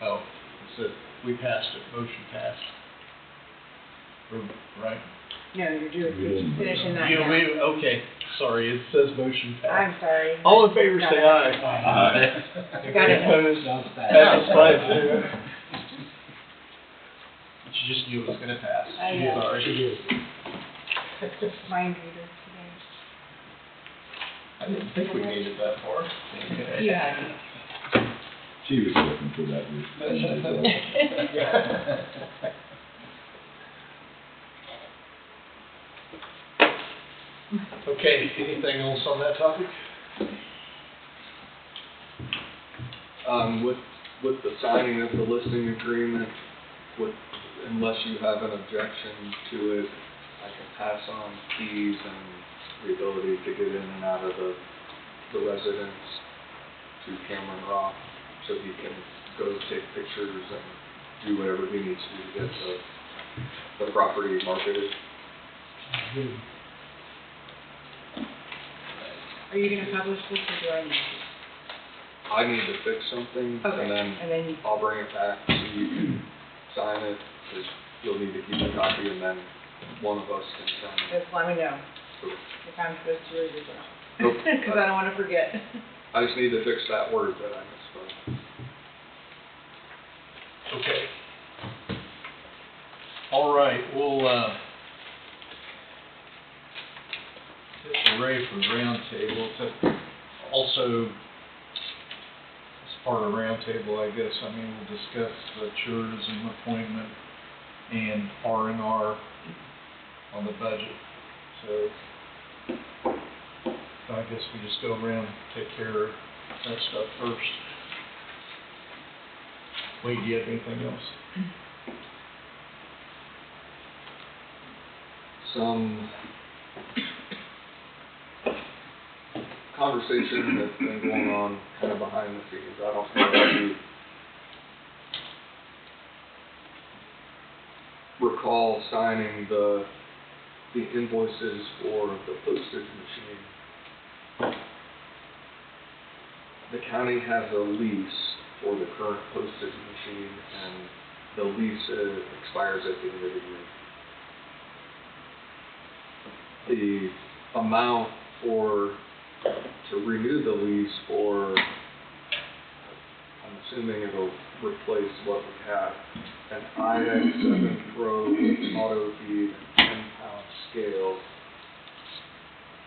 Oh, it's that we passed it, motion passed. Right? No, you're We didn't vote finishing on that Yeah, now. okay, sorry, it says motion passed. I'm sorry. All in favor, Got say it. aye. Aye. Got it. Opposed? Passes 5-0. But you just knew it was gonna pass. I know. Sorry. Mind reader today. I didn't think we made it that far. You haven't. She was looking for that discussion. Okay, anything else on that topic? With the signing of the listing agreement, unless you have an objection to it, I can pass on keys and the ability to get in and out of the residence to Cameron Rock, so he can go take pictures and do whatever he needs to do to get the property marketed. Are you gonna publish this or do I need to? I need to fix something, Okay, and then you, I'll bring it back so you can sign it, 'cause you'll need to keep a copy, and then one of us can sign it. just let me know So, if I'm supposed to read it or Nope. not. Cause I don't wanna forget. I just need to fix that word that I misspelled. Okay. All right, we'll, get the Ray from Roundtable to also, as part of Roundtable, I guess, I mean, we'll discuss the tourism appointment and R&R on the budget. So, I guess we just go around and take care of that stuff first. Wade, do you have anything else? Some conversation that's been going on kind of behind the scenes. I don't know if you recall signing the invoices for the postage machine. The county has a lease for the current postage machine, and the lease expires at the end of the year. The amount to renew the lease for, I'm assuming it'll replace what we have, an IX7 Pro auto feed 10-pound scale.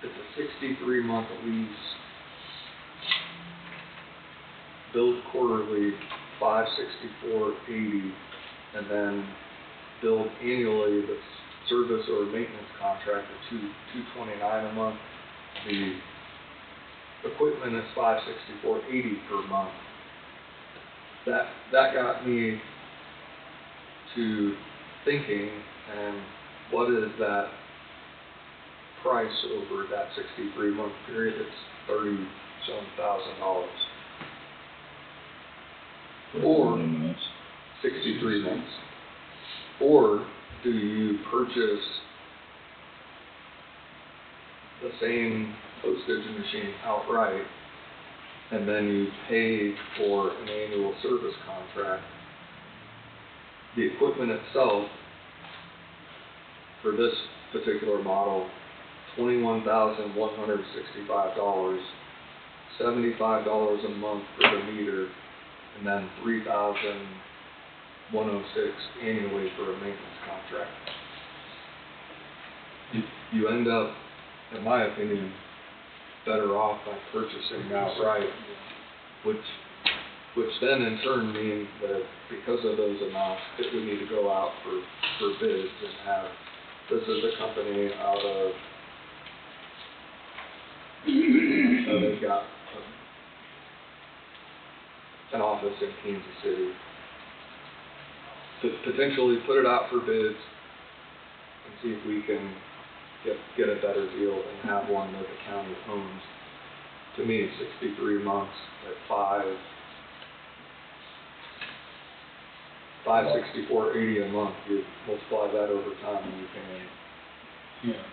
It's a 63-month lease, billed quarterly, $564.80, and then billed annually, the service or maintenance contract of $229 a month. The equipment is $564.80 per month. That got me to thinking, and what is that price over that 63-month period? It's $30,000. Or 63 months. Or do you purchase the same postage machine outright, and then you pay for an annual service contract? The equipment itself, for this particular model, $21,165, $75 a month for the meter, and then $3,106 annually for a maintenance contract. You end up, in my opinion, better off by purchasing outright, which then in turn means that because of those amounts, that we need to go out for bids and have, this is a company out of, they've got an office in Kansas City. To potentially put it out for bids and see if we can get a better deal and have one that the county owns. To me, 63 months at $564.80 a month. You multiply that over time, and you can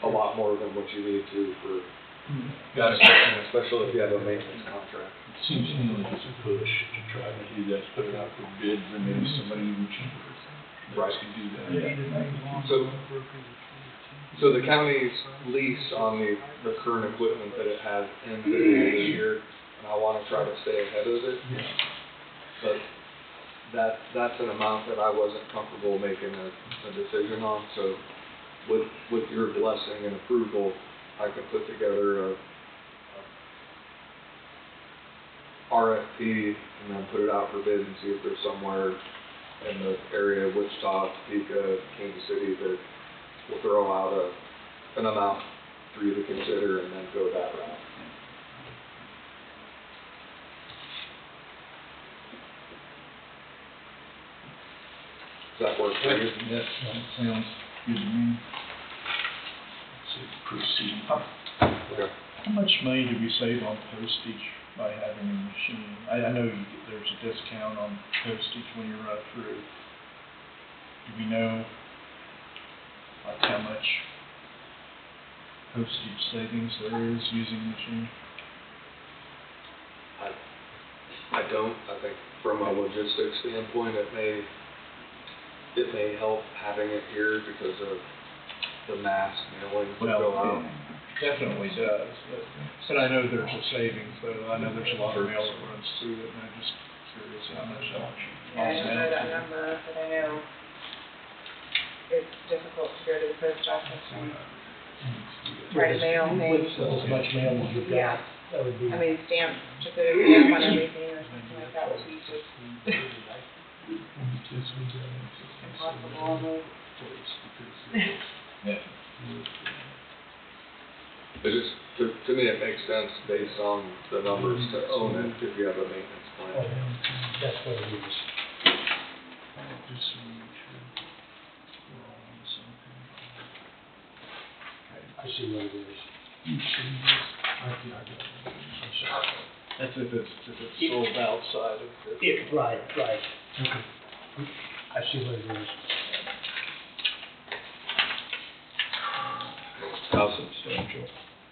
a lot more than what you need to for, especially if you have a maintenance contract. It seems to me like it's a push to try to do that, put it out for bids, and maybe somebody even cheaper Right. can do that. So the county's lease on the current equipment that it has ends at the end of the year, and I want to try to stay ahead of it. Yeah. But that's an amount that I wasn't comfortable making a decision on. So with your blessing and approval, I can put together a RFP and then put it out for bid and see if there's somewhere in the area of Wichita, Topeka, Kansas City that will throw out an amount for you to consider and then go that route. Does that work for you? Yes, that sounds good to me. Proceed. Okay. How much money do we save on postage by having a machine? I know there's a discount on postage when you run through. Do we know, like, how much postage savings there is using a machine? I don't. I think from a logistics standpoint, it may help having it here because of the mass mailing to go out. Definitely does, but I know there's a savings though. I know there's a lot of mail that runs through it, and I'm just curious how much that. Yeah, I don't know that number, but I know it's difficult to go to the post office and write mail things. With as much mail as you've Yeah. got, that would be. I mean, to put a stamp on everything or something like that would be just impossible almost. Yeah. It just, to me, it makes sense based on the numbers to own it if you have a maintenance Oh, plan. that's what it is. I see what it is. I'm sorry. That's if it's sold outside of the. Right. Okay. I see what it is. How substantial?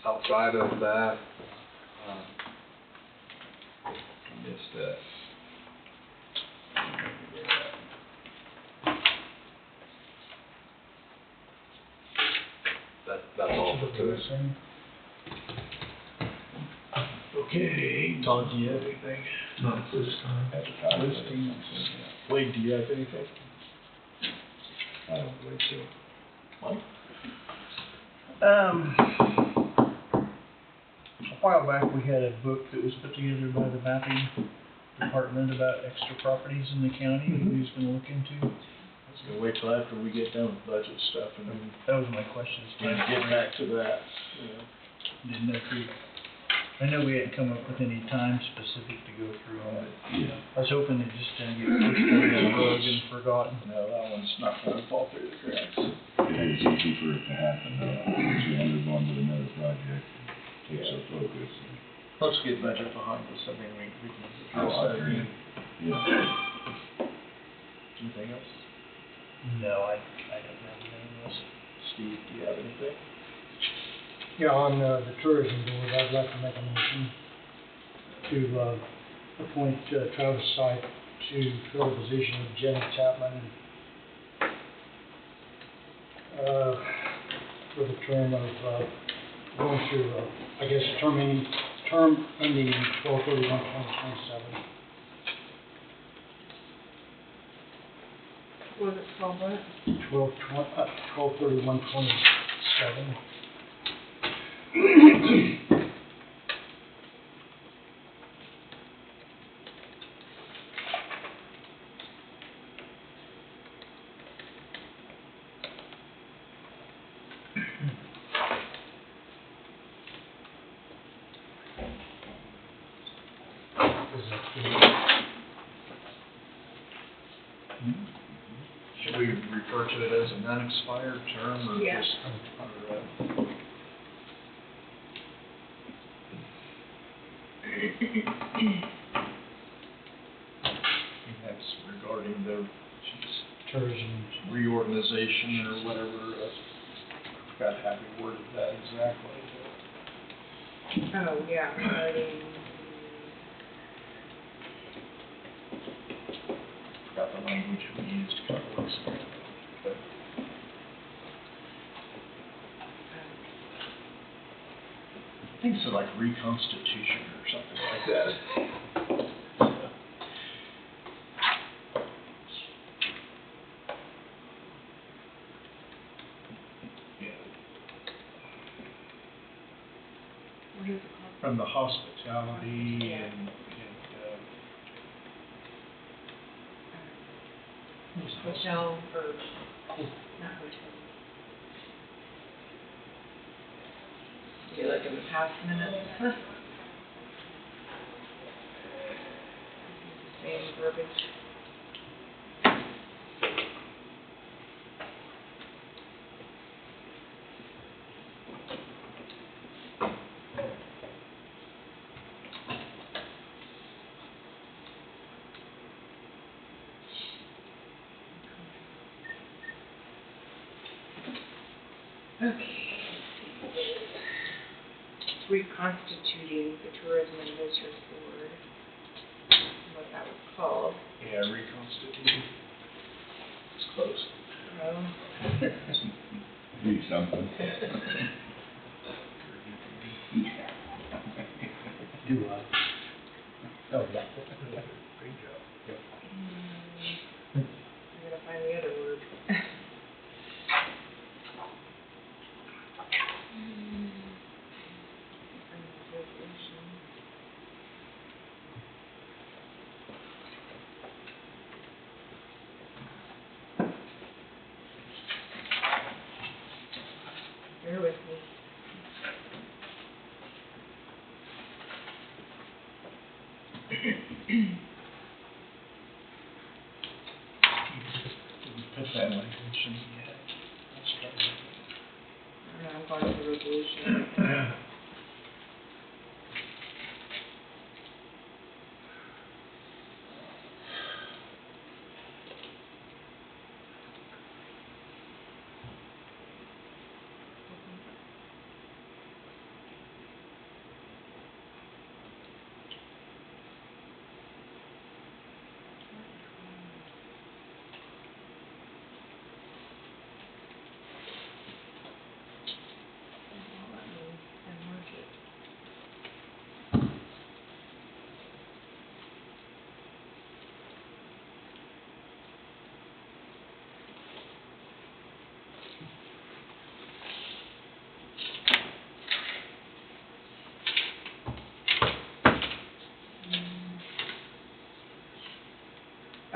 Outside of that, Missed that. that's all for today. Okay, Todd, do you have anything? Not this time. At the time. Wade, do you have anything? I don't believe so. Mike? A while back, we had a book that was put together by the mapping department about extra properties in the county that we was gonna look into. I was gonna wait till after we get done with budget stuff and then That was my question. get back to that. Didn't know if we, I know we hadn't come up with any time specific to go through on it. Yeah. I was hoping it just didn't get pushed under the rug and forgotten. No, that one's not gonna fall through the cracks. It is easy for it to happen, though, once we move on to another project, takes our focus. Let's get budget behind us. I mean, we can Oh, address I that agree. again. Yeah. Anything else? No, I don't have anything else. Steve, do you have anything? Yeah, on the tourism board, I'd like to make a motion to appoint Travis Sipe to fill the position of Jenny Chapman for the term of, going through, I guess, term ending 12/31/2027. Was it 12 what? 12/31/27. Is that good? Should we refer to it as an unexpired term or Yeah. just, that's regarding the Tourism. reorganization or whatever, forgot how we worded that exactly. Oh, yeah, already. Forgot the language we used a couple weeks ago. But I think it's like reconstitution or something like that. Yeah. What is it called? From the hospitality and Hotel, or, not hotel. like in the past minutes. Same verbiage. Okay. Reconstituting the Tourism and Visitors Board, what that was called. Yeah, reconstituted. It's close. Oh. Do something. Do I? Oh, yeah. Great job. I gotta find the other word. Bear with me. Put that language in yet. I'm going to the resolution.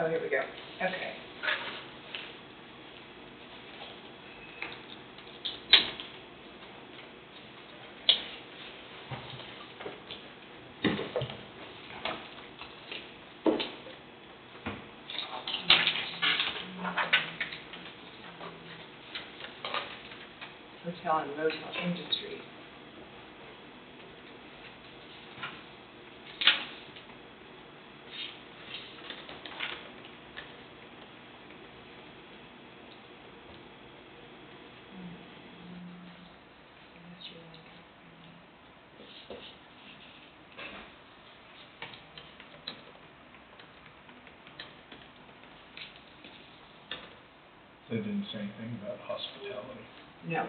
Oh, here we go. Okay. Hotel and motel industry. They didn't say anything about hospitality. No.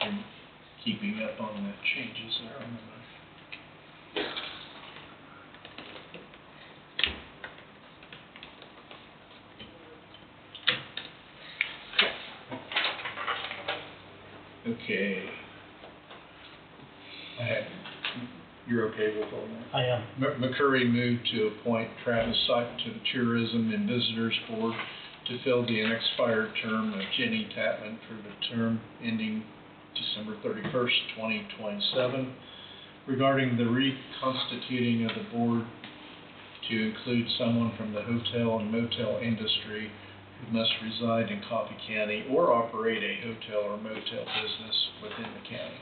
And keeping up on the changes there on the Okay. You're okay with all that? I am. McCurry moved to appoint Travis Sype to the Tourism and Visitors Board to fill the unexpired term of Jenny Tatman for the term ending December 31st, 2027. Regarding the reconstituting of the board to include someone from the hotel and motel industry who must reside in Coffee County or operate a hotel or motel business within the county.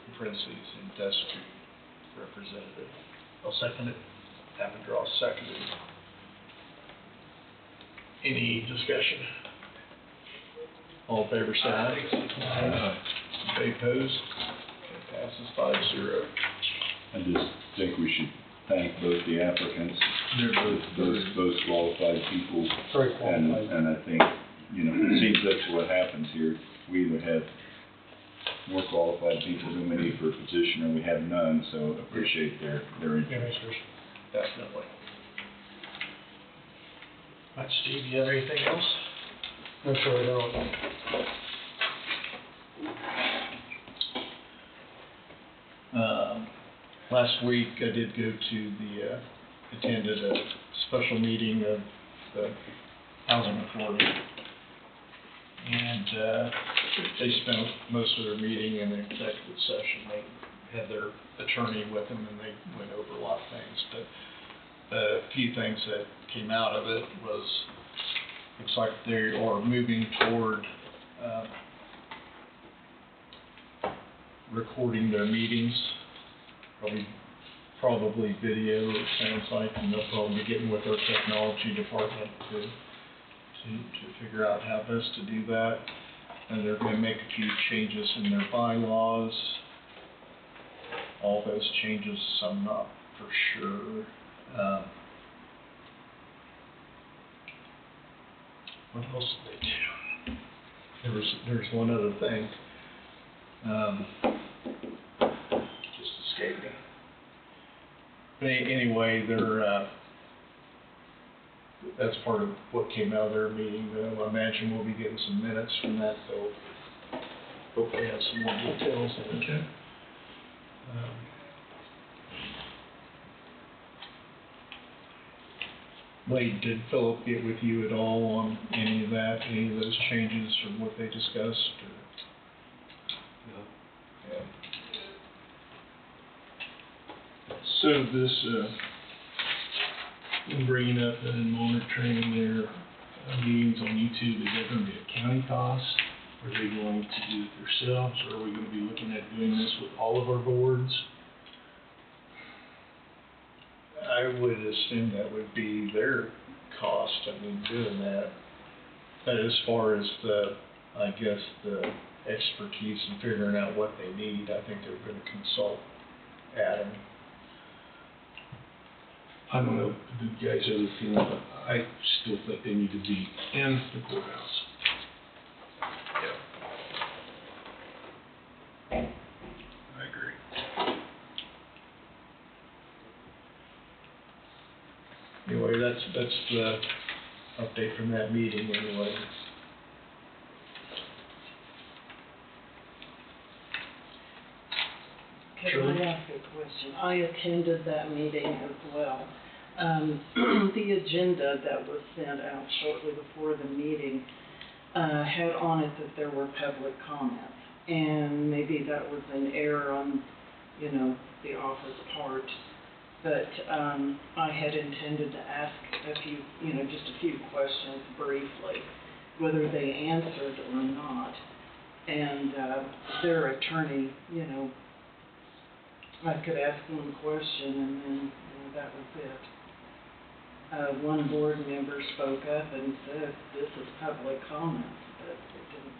In parentheses, industry representative. I'll second it. Avondra seconded. Any discussion? All in favor, say aye. Aye. Any opposed? Okay, passes 5-0. I just think we should thank both the applicants, both qualified people. Very qualified. And I think, it seems that's what happens here. We either have more qualified people than we need for a position, or we have none, so appreciate their interest. Commissioners. Definitely. All right, Steve, you have anything else? No, sir, I don't. Last week, I did go to attended a special meeting of the Housing Authority. And, they spent most of their meeting in an executive session. They had their attorney with them and they went over a lot of things. But a few things that came out of it was, looks like they are moving toward, recording their meetings, probably video, it sounds like, and they'll probably be getting with our technology department to figure out how best to do that. And they're gonna make a few changes in their bylaws. All those changes, I'm not for sure. What else did they do? There's one other thing. Just escaped me. But anyway, that's part of what came out of their meeting, though. I imagine we'll be getting some minutes from that, so hopefully have some more details in it. Okay. Wade, did Philip get with you at all on any of that, any of those changes or what they discussed? Or? No. Yeah. So this, bringing up and monitoring their meetings on YouTube, is that going to be a county cost? Are they going to do it themselves, or are we going to be looking at doing this with all of our boards? I would assume that would be their cost, I mean, doing that. But as far as I guess the expertise in figuring out what they need, I think they're going to consult Adam. I don't know the guys' other feeling, but I still think they need to be in the courthouse. I agree. Anyway, that's the update from that meeting anyway. Can I ask a question? I attended that meeting as well. The agenda that was sent out shortly before the meeting had on it that there were public comments. And maybe that was an error on, the office part. But I had intended to ask a few, just a few questions briefly, whether they answered or not. And their attorney, I could ask one question and then that was it. One board member spoke up and said, this is public comment, but it didn't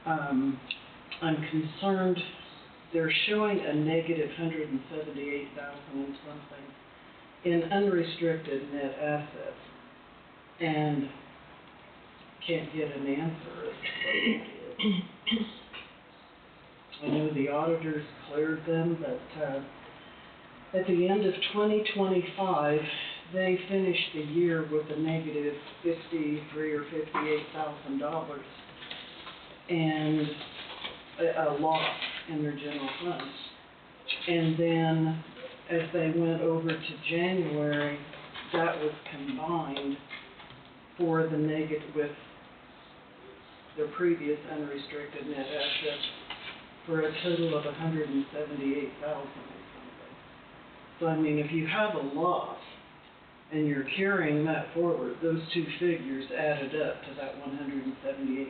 matter. I'm concerned, they're showing a negative 178,000 and something in unrestricted net assets and can't get an answer as to what it is. I know the auditors cleared them, but at the end of 2025, they finished the year with a negative $53,000 or $58,000 and a loss in their general fund. And then as they went over to January, that was combined for the negative with their previous unrestricted net assets for a total of $178,000 or something. So I mean, if you have a loss and you're carrying that forward, those two figures added up to that $178,000.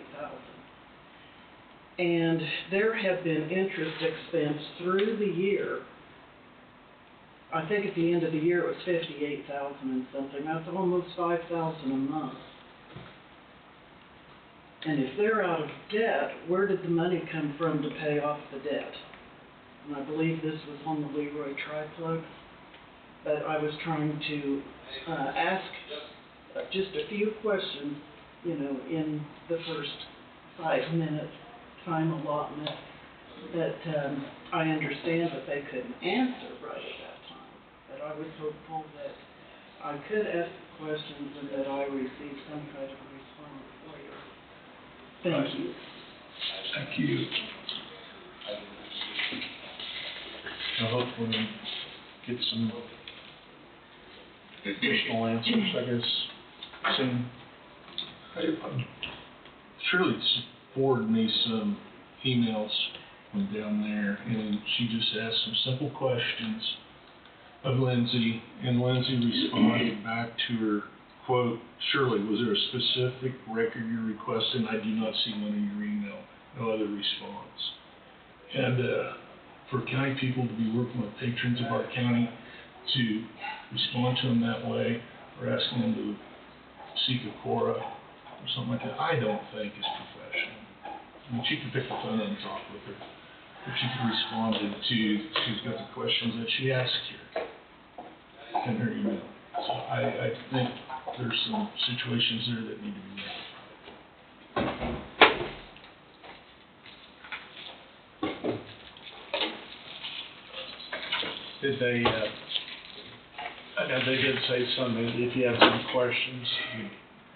And there have been interest expense through the year. I think at the end of the year it was $58,000 and something. That's almost $5,000 a month. And if they're out of debt, where did the money come from to pay off the debt? And I believe this was on the Leroy Triplex. But I was trying to ask just a few questions, in the first 5 minutes time allotment, but, I understand that they couldn't answer right at that time. But I was hopeful that I could ask questions and that I received some kind of response later. Thank you. Thank you. Now hopefully we get some additional answers, I guess, soon. Shirley's forwarded me some emails from down there, and she just asked some simple questions of Lindsay, and Lindsay responded back to her, quote, "Shirley, was there a specific record you're requesting? I do not see one in your email." No other response. And for county people to be working with patrons of our county to respond to them that way, or asking them to seek a Cora or something like that, I don't think is professional. I mean, she could pick the phone up and talk with her, if she could respond to, she's got the questions that she asked here in her email. So I think there's some situations there that need to be rectified. Did they, I know they did say something, if you have some questions, you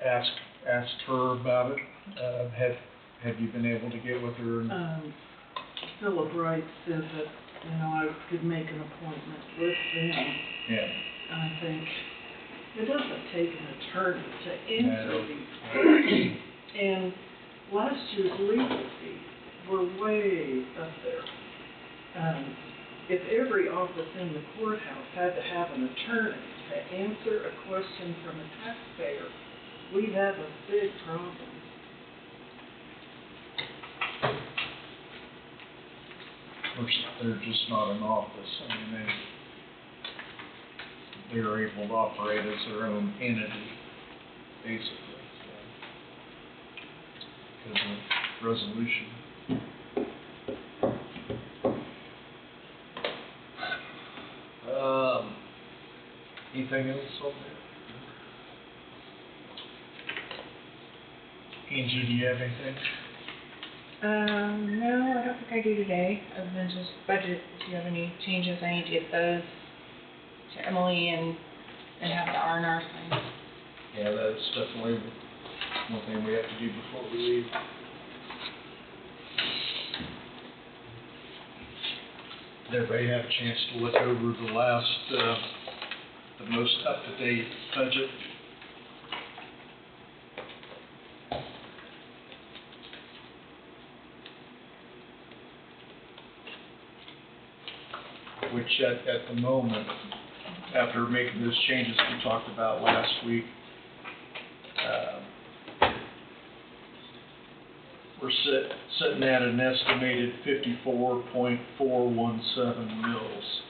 asked her about it. Have you been able to get with her? Philip Wright said that, you know, I could make an appointment with them. Yeah. I think it doesn't take an attorney to answer No. these questions. And last year's legal fees were way up there. If every office in the courthouse had to have an attorney to answer a question from a taxpayer, we'd have a big problem. Of course, they're just not an office. I mean, they're able to operate as their own entity, basically, because of resolution. Anything else on that? Angie, do you have anything? No, I don't think I do today, other than just budget. If you have any changes, I need to get those to Emily and have the R&R signed. Yeah, that's definitely one thing we have to do before we leave. Did everybody have a chance to look over the last, the most up-to-date budget? Which at the moment, after making those changes we talked about last week, we're sitting at an estimated 54.417 mils,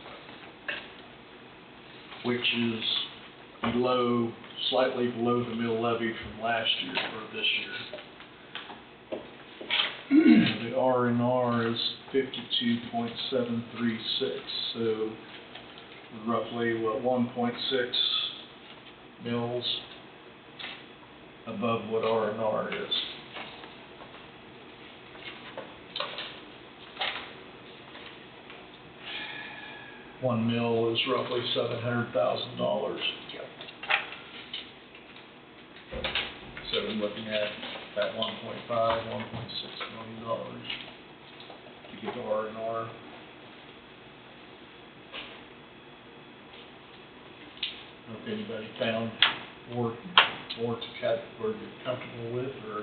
which is slightly below the mill levy from last year or this year. The R&R is 52.736, so roughly, 1.6 mils above what R&R is. $1 mil is roughly $700,000. So we're looking at that $1.5, $1.6 million to get to R&R. If anybody found more to cut or you're comfortable with, or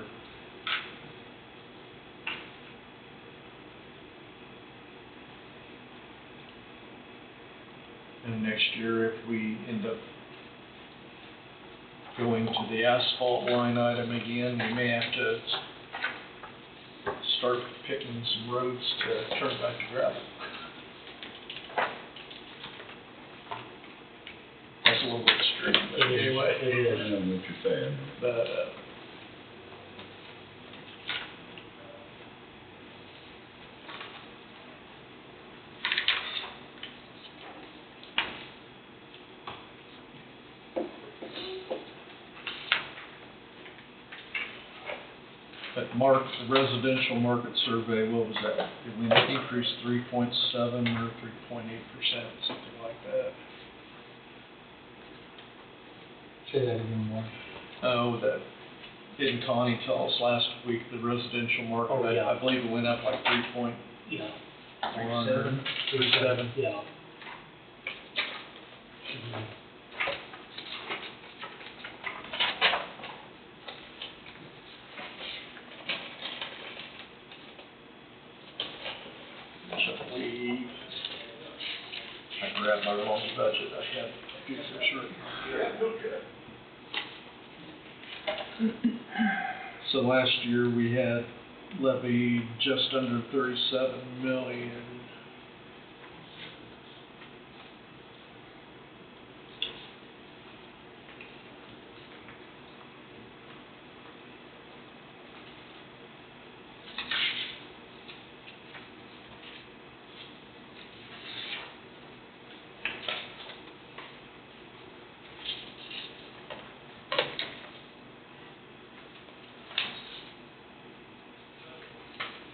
and next year, if we end up going to the asphalt line item again, we may have to start picking some roads to turn back to gravel. That's a little bit extreme, but anyway. I know what you're saying. But, But Mark, the residential market survey, what was that? Did we increase 3.7 or 3.8%, something like that? Say that again, Mark. Oh, that, didn't Connie tell us last week, the residential market, Oh, yeah. I believe it went up like 3.1 Yeah. or 3.7. Yeah. Which I believe, I grabbed my wrong budget, I had these are So last year we had levied just under 37 million.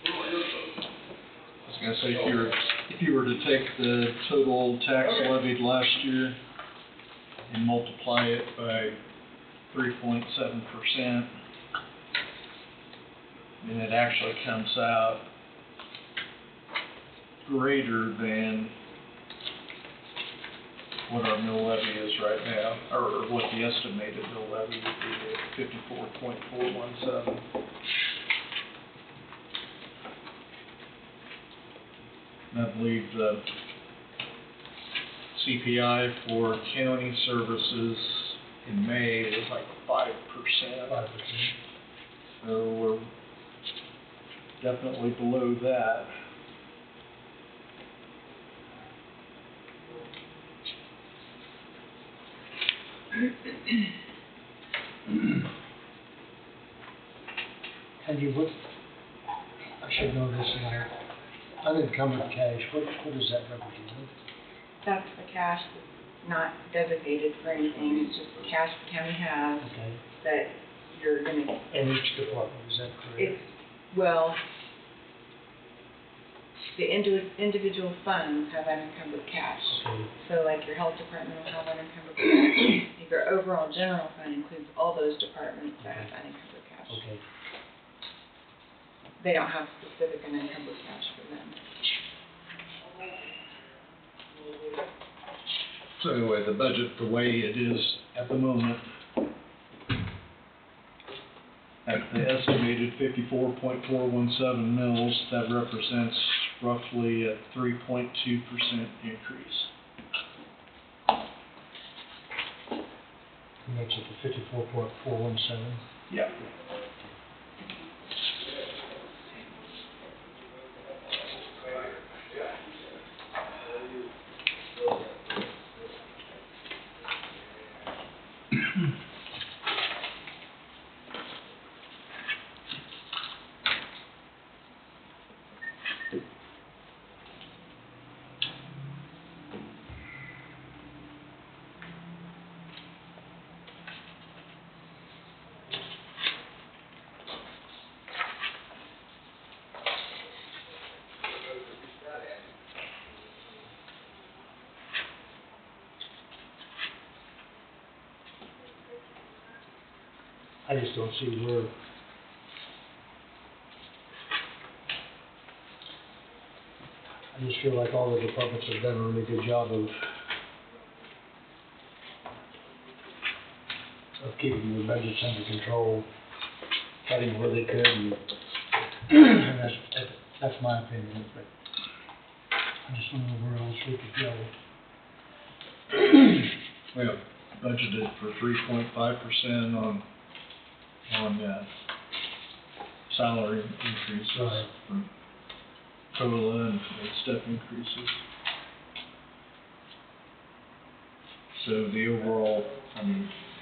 I was gonna say, if you were to take the total tax levied last year and multiply it by 3.7%, then it actually comes out greater than what our mill levy is right now, or what the estimated mill levy would be at 54.417. And I believe the CPI for county services in May was like 5%. 5%. So we're definitely below that. And you would, I should know this now, unencumbered cash, what does that represent? That's the cash that's not designated for anything, it's just the cash the county has Okay. that you're gonna, In each department, is that correct? it's, well, the individual funds have unencumbered cash. Okay. So like your health department will have unencumbered cash. Your overall general fund includes all those departments that have unencumbered cash. Okay. They don't have specific unencumbered cash for them. So anyway, the budget, the way it is at the moment, at the estimated 54.417 mils, that represents roughly a 3.2% increase. And that's at the 54.417? Yeah. I just don't see where, I just feel like all the departments have done a really good job of keeping their budgets under control, cutting where they could, and that's my opinion, but I just don't know where else we could go. We have budgeted for 3.5% on salary increases Right. from COLA and step increases. So the overall,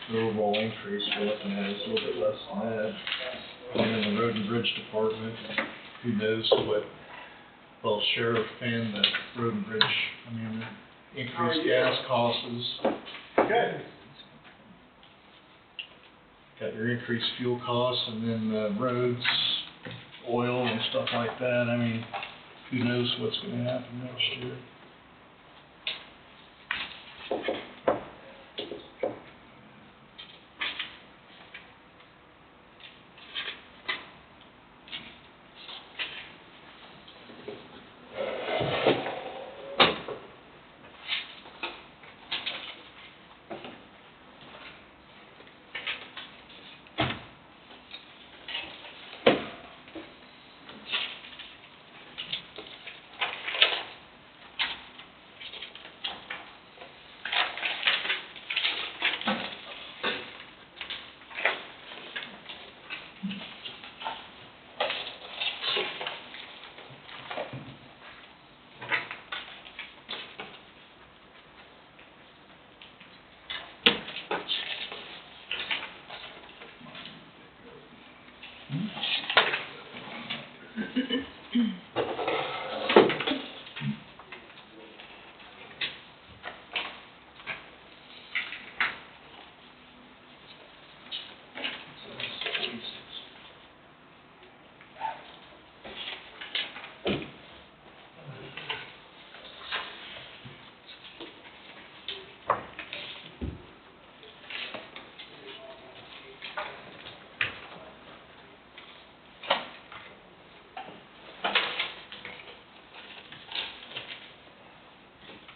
the overall increase we're looking at is a little bit less than that. And in the road and bridge department, who knows what, well, sheriff and the road and bridge, increased gas costs. Good. Got your increased fuel costs, and then the roads, oil and stuff like that. I mean, who knows what's gonna happen next year.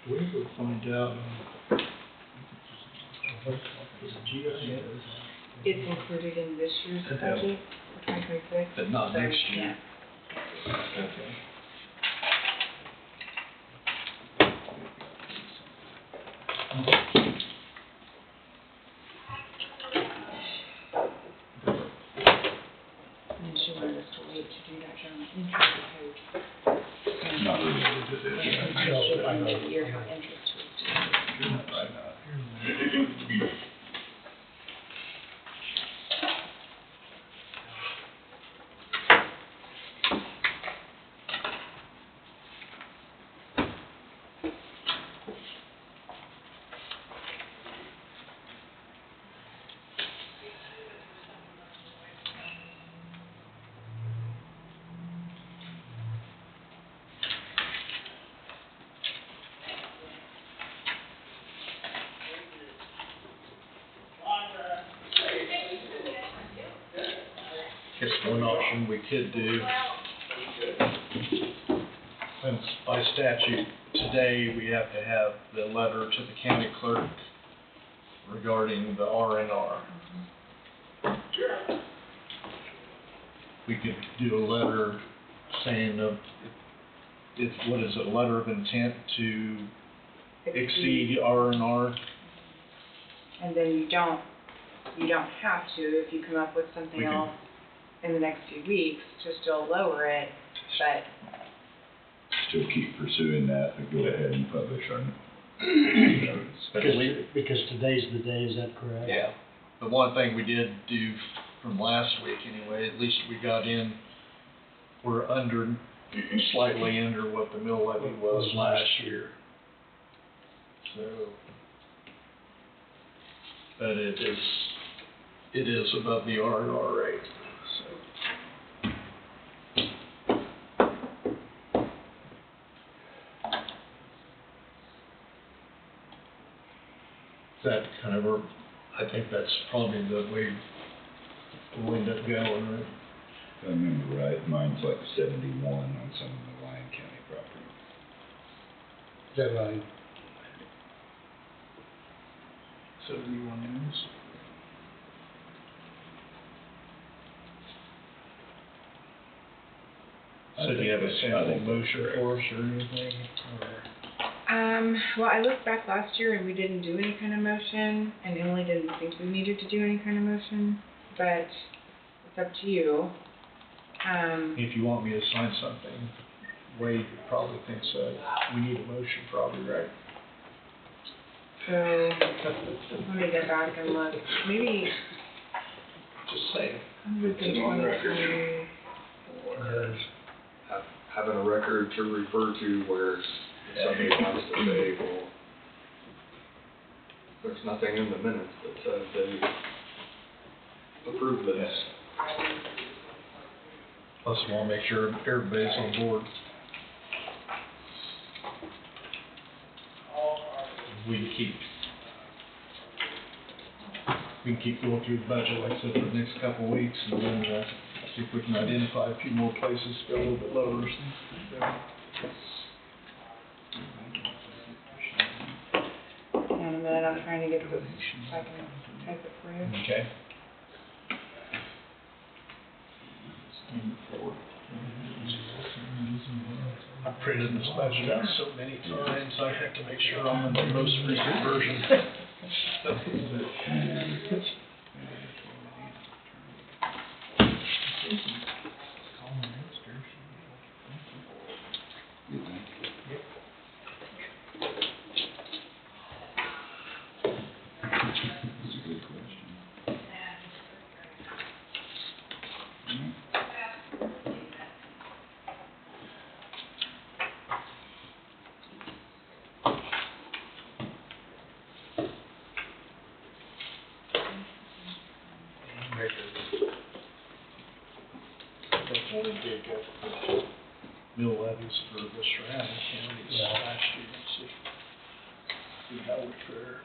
Do we ever find out? It's included in this year's Okay. budget for 2026. But not So, next year. yeah. Okay. And she wanted us to wait to do that journal entry because. Not related to this. At the end of the year, how interest was due. Right now. Guess one option we could do, since by statute today, we have to have the letter to the county clerk regarding the R&R. We could do a letter saying of, it's, what is it, a letter of intent to exceed R&R? And then you don't have to, if you come up with something We can- else in the next few weeks, to still lower it, but Still keep pursuing that, but go ahead and publish our notice. Because today's the day, is that correct? Yeah. The one thing we did do from last week anyway, at least we got in, we're under, slightly under what the mill levy was last year. So, but it is above the R&R rate, so. That kind of, I think that's probably the way we'll end up going, right? If I remember right, mine's like 71 on some of the Lyon County property. Is that right? 71 years. So do you have a sample motion for us or anything, or? well, I looked back last year and we didn't do any kind of motion, and Emily didn't think we needed to do any kind of motion, but it's up to you. If you want me to sign something, Wade probably thinks we need a motion probably, right? So, let me go back and look, maybe Just saying. 122. Having a record to refer to where somebody wants to say, well, there's nothing in the minutes that says they approve this. Plus, we wanna make sure everybody's on board. We can keep going through the budget, like I said, for the next couple of weeks, and then, see if we can identify a few more places to go a little bit lower. Hang on a minute, I'm trying to get this, if I can type it for you. Okay. I've printed this budget out so many times, I have to make sure I'm in the most recent version. That's a good question. Mill levies for the surrounding counties last year, see how we fare.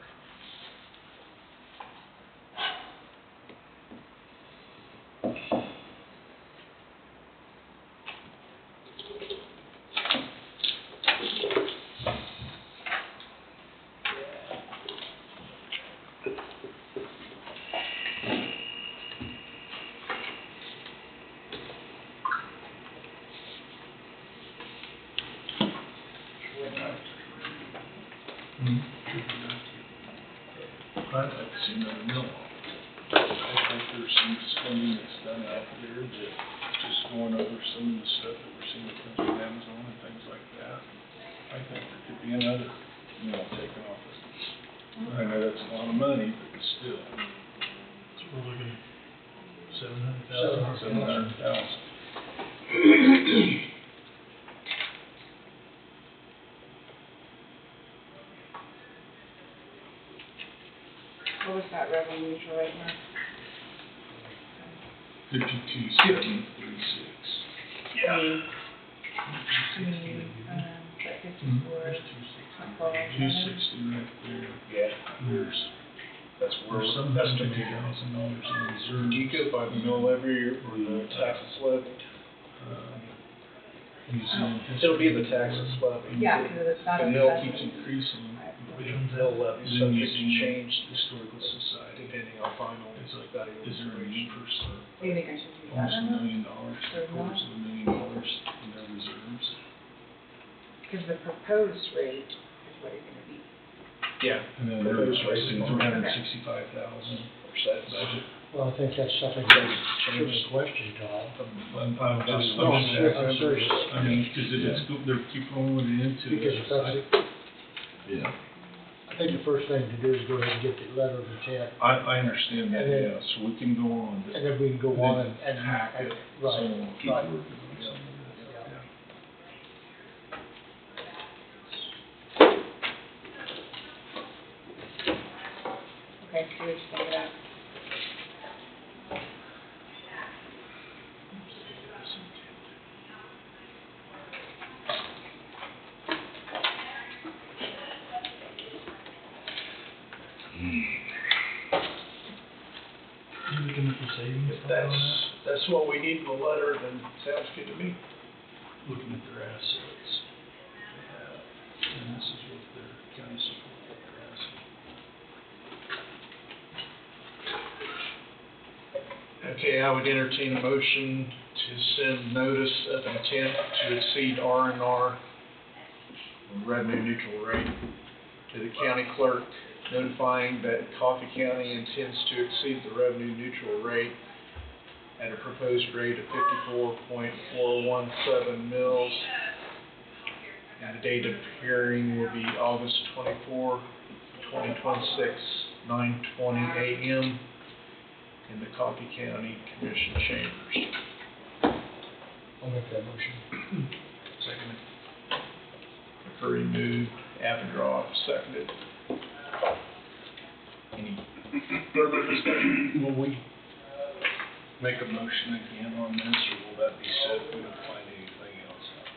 I'd like to see another mill. I think there's some spending that's done out there that just going over some of the stuff that we're seeing with Amazon and things like that. I think there could be another mill taken off of it. I know that's a lot of money, but still. So we're looking $700,000. What was that revenue neutral right now? 52,736. I mean, that 54, 260 right there. Yeah. That's where some $50,000 in reserve. Do you go by the mill levy or the taxes levied? It'll be the taxes levy. Yeah, because it's not. The mill assessed. keeps increasing. Mill levy Then you subject to can change Historical Society. depending on final valuation. Is there a need for Do you think I should do that? almost $1 million, For quarters of $1 million in their reserves? Because the proposed rate is what it's gonna be. Yeah. And then they're Proposed rate requesting is $365,000 Set budget. Well, I think that's something that should be questioned, Todd. I'm just- I'm serious. I mean, because they're keep rolling it into. Because if that's, Yeah. I think the first thing to do is go ahead and get the letter of intent, I understand that, And then- yeah, so we can go on. and then we can go on and, Hack it. right, Keep right. working on some of this. Yeah. Okay, so we just think of that. You looking at the savings? If that's what we need in the letter, then sounds good to me. Looking at their assets. And this is what their county support what their assets. Okay, I would entertain a motion to send notice of intent to exceed R&R revenue neutral rate to the county clerk, notifying that Coffee County intends to exceed the revenue neutral rate at a proposed rate of 54.417 mils. And the date of hearing will be August 24, 2026, 9:20 a.m. in the Coffee County Commission chambers. I'll make that motion. Second. McCurry moved, Avondroff seconded. Any further discussion? Will we make a motion again on this, or will that be said if we don't find anything else out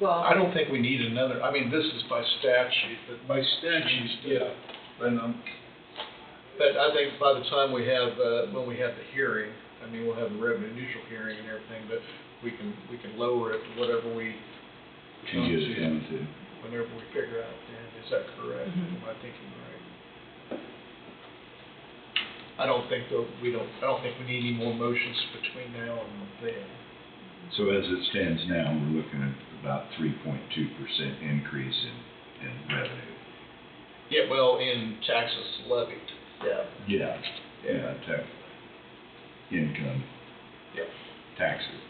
Well, I don't think we need another, I mean, this is by statute, but there? By statute, yeah, but, But I think by the time we have, when we have the hearing, I mean, we'll have the revenue neutral hearing and everything, but we can lower it to whatever we come You just to, want to. whenever we figure out, Dan, is that correct? Mhm. Am I thinking right? I don't think we need any more motions between now and then. So as it stands now, we're looking at about 3.2% increase in revenue. Yeah, well, in taxes levied, yeah. Yeah. Yeah, income, Yeah. taxes,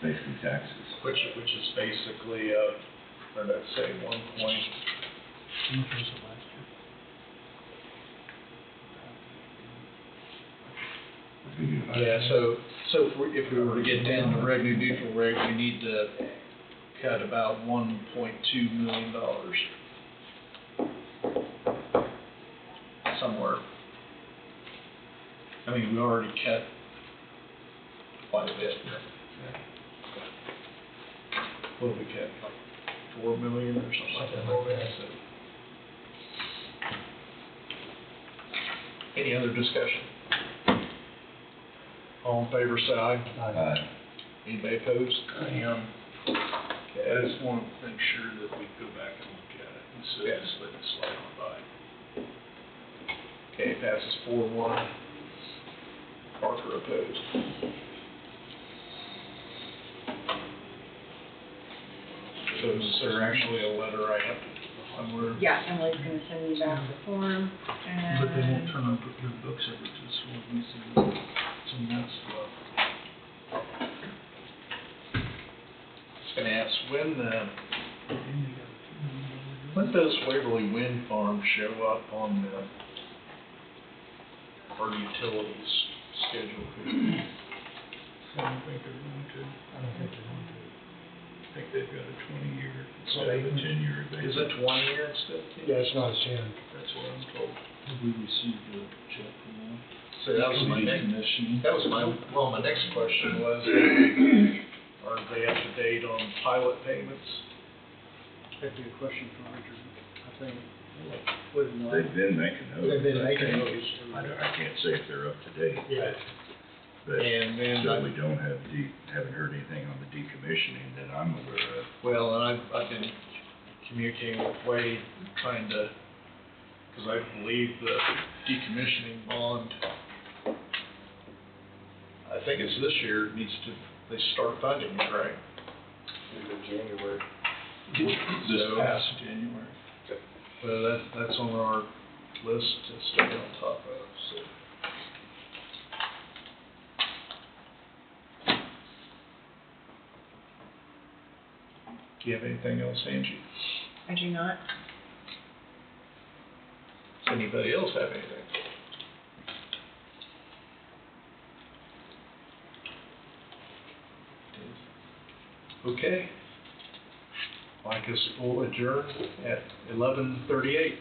basically taxes. Which is basically, what did I say, 1 point, Increase of last year. yeah, so if we were to get down to revenue neutral rate, we need to cut about $1.2 million. Somewhere. I mean, we already cut quite a bit. What did we cut, like 4 million or something like that? So. Any other discussion? All in favor, say aye. Anybody opposed? Okay, I just want to make sure that we go back and look at it instead of just letting it slide on by. Okay, passes 4-1. Parker opposed. So is there actually a letter I have to, somewhere? yeah, Emily's gonna send me back the form, and. But they won't turn on your books over to us, we'll be some that stuff. Just gonna ask, when does Waverly Wind Farm show up on our utilities schedule? I don't think they're going to. I don't think they're going to. I think they've got a 20-year instead of a 10-year. Is it 20 year instead of 10? Yeah, it's not a 10. That's what I'm told. Have we received a check from them? So that was my next, Decommissioning. my next question was, are they up to date on pilot payments? That'd be a question for Richard, I think. They've been making those. They've been I making think. those. I can't say if they're up to date. Yeah. But And then so we don't haven't heard anything on the decommissioning that I'm aware of. well, and I've been communicating with Wade, trying to, because I believe the decommissioning bond, I think it's this year, needs to, they start funding it, right? Into January. This So- past January. But that's on our list to stay on top of, so. Do you have anything else, Angie? I do not. Does anybody else have anything? Okay. Like us will adjourn at 11:38.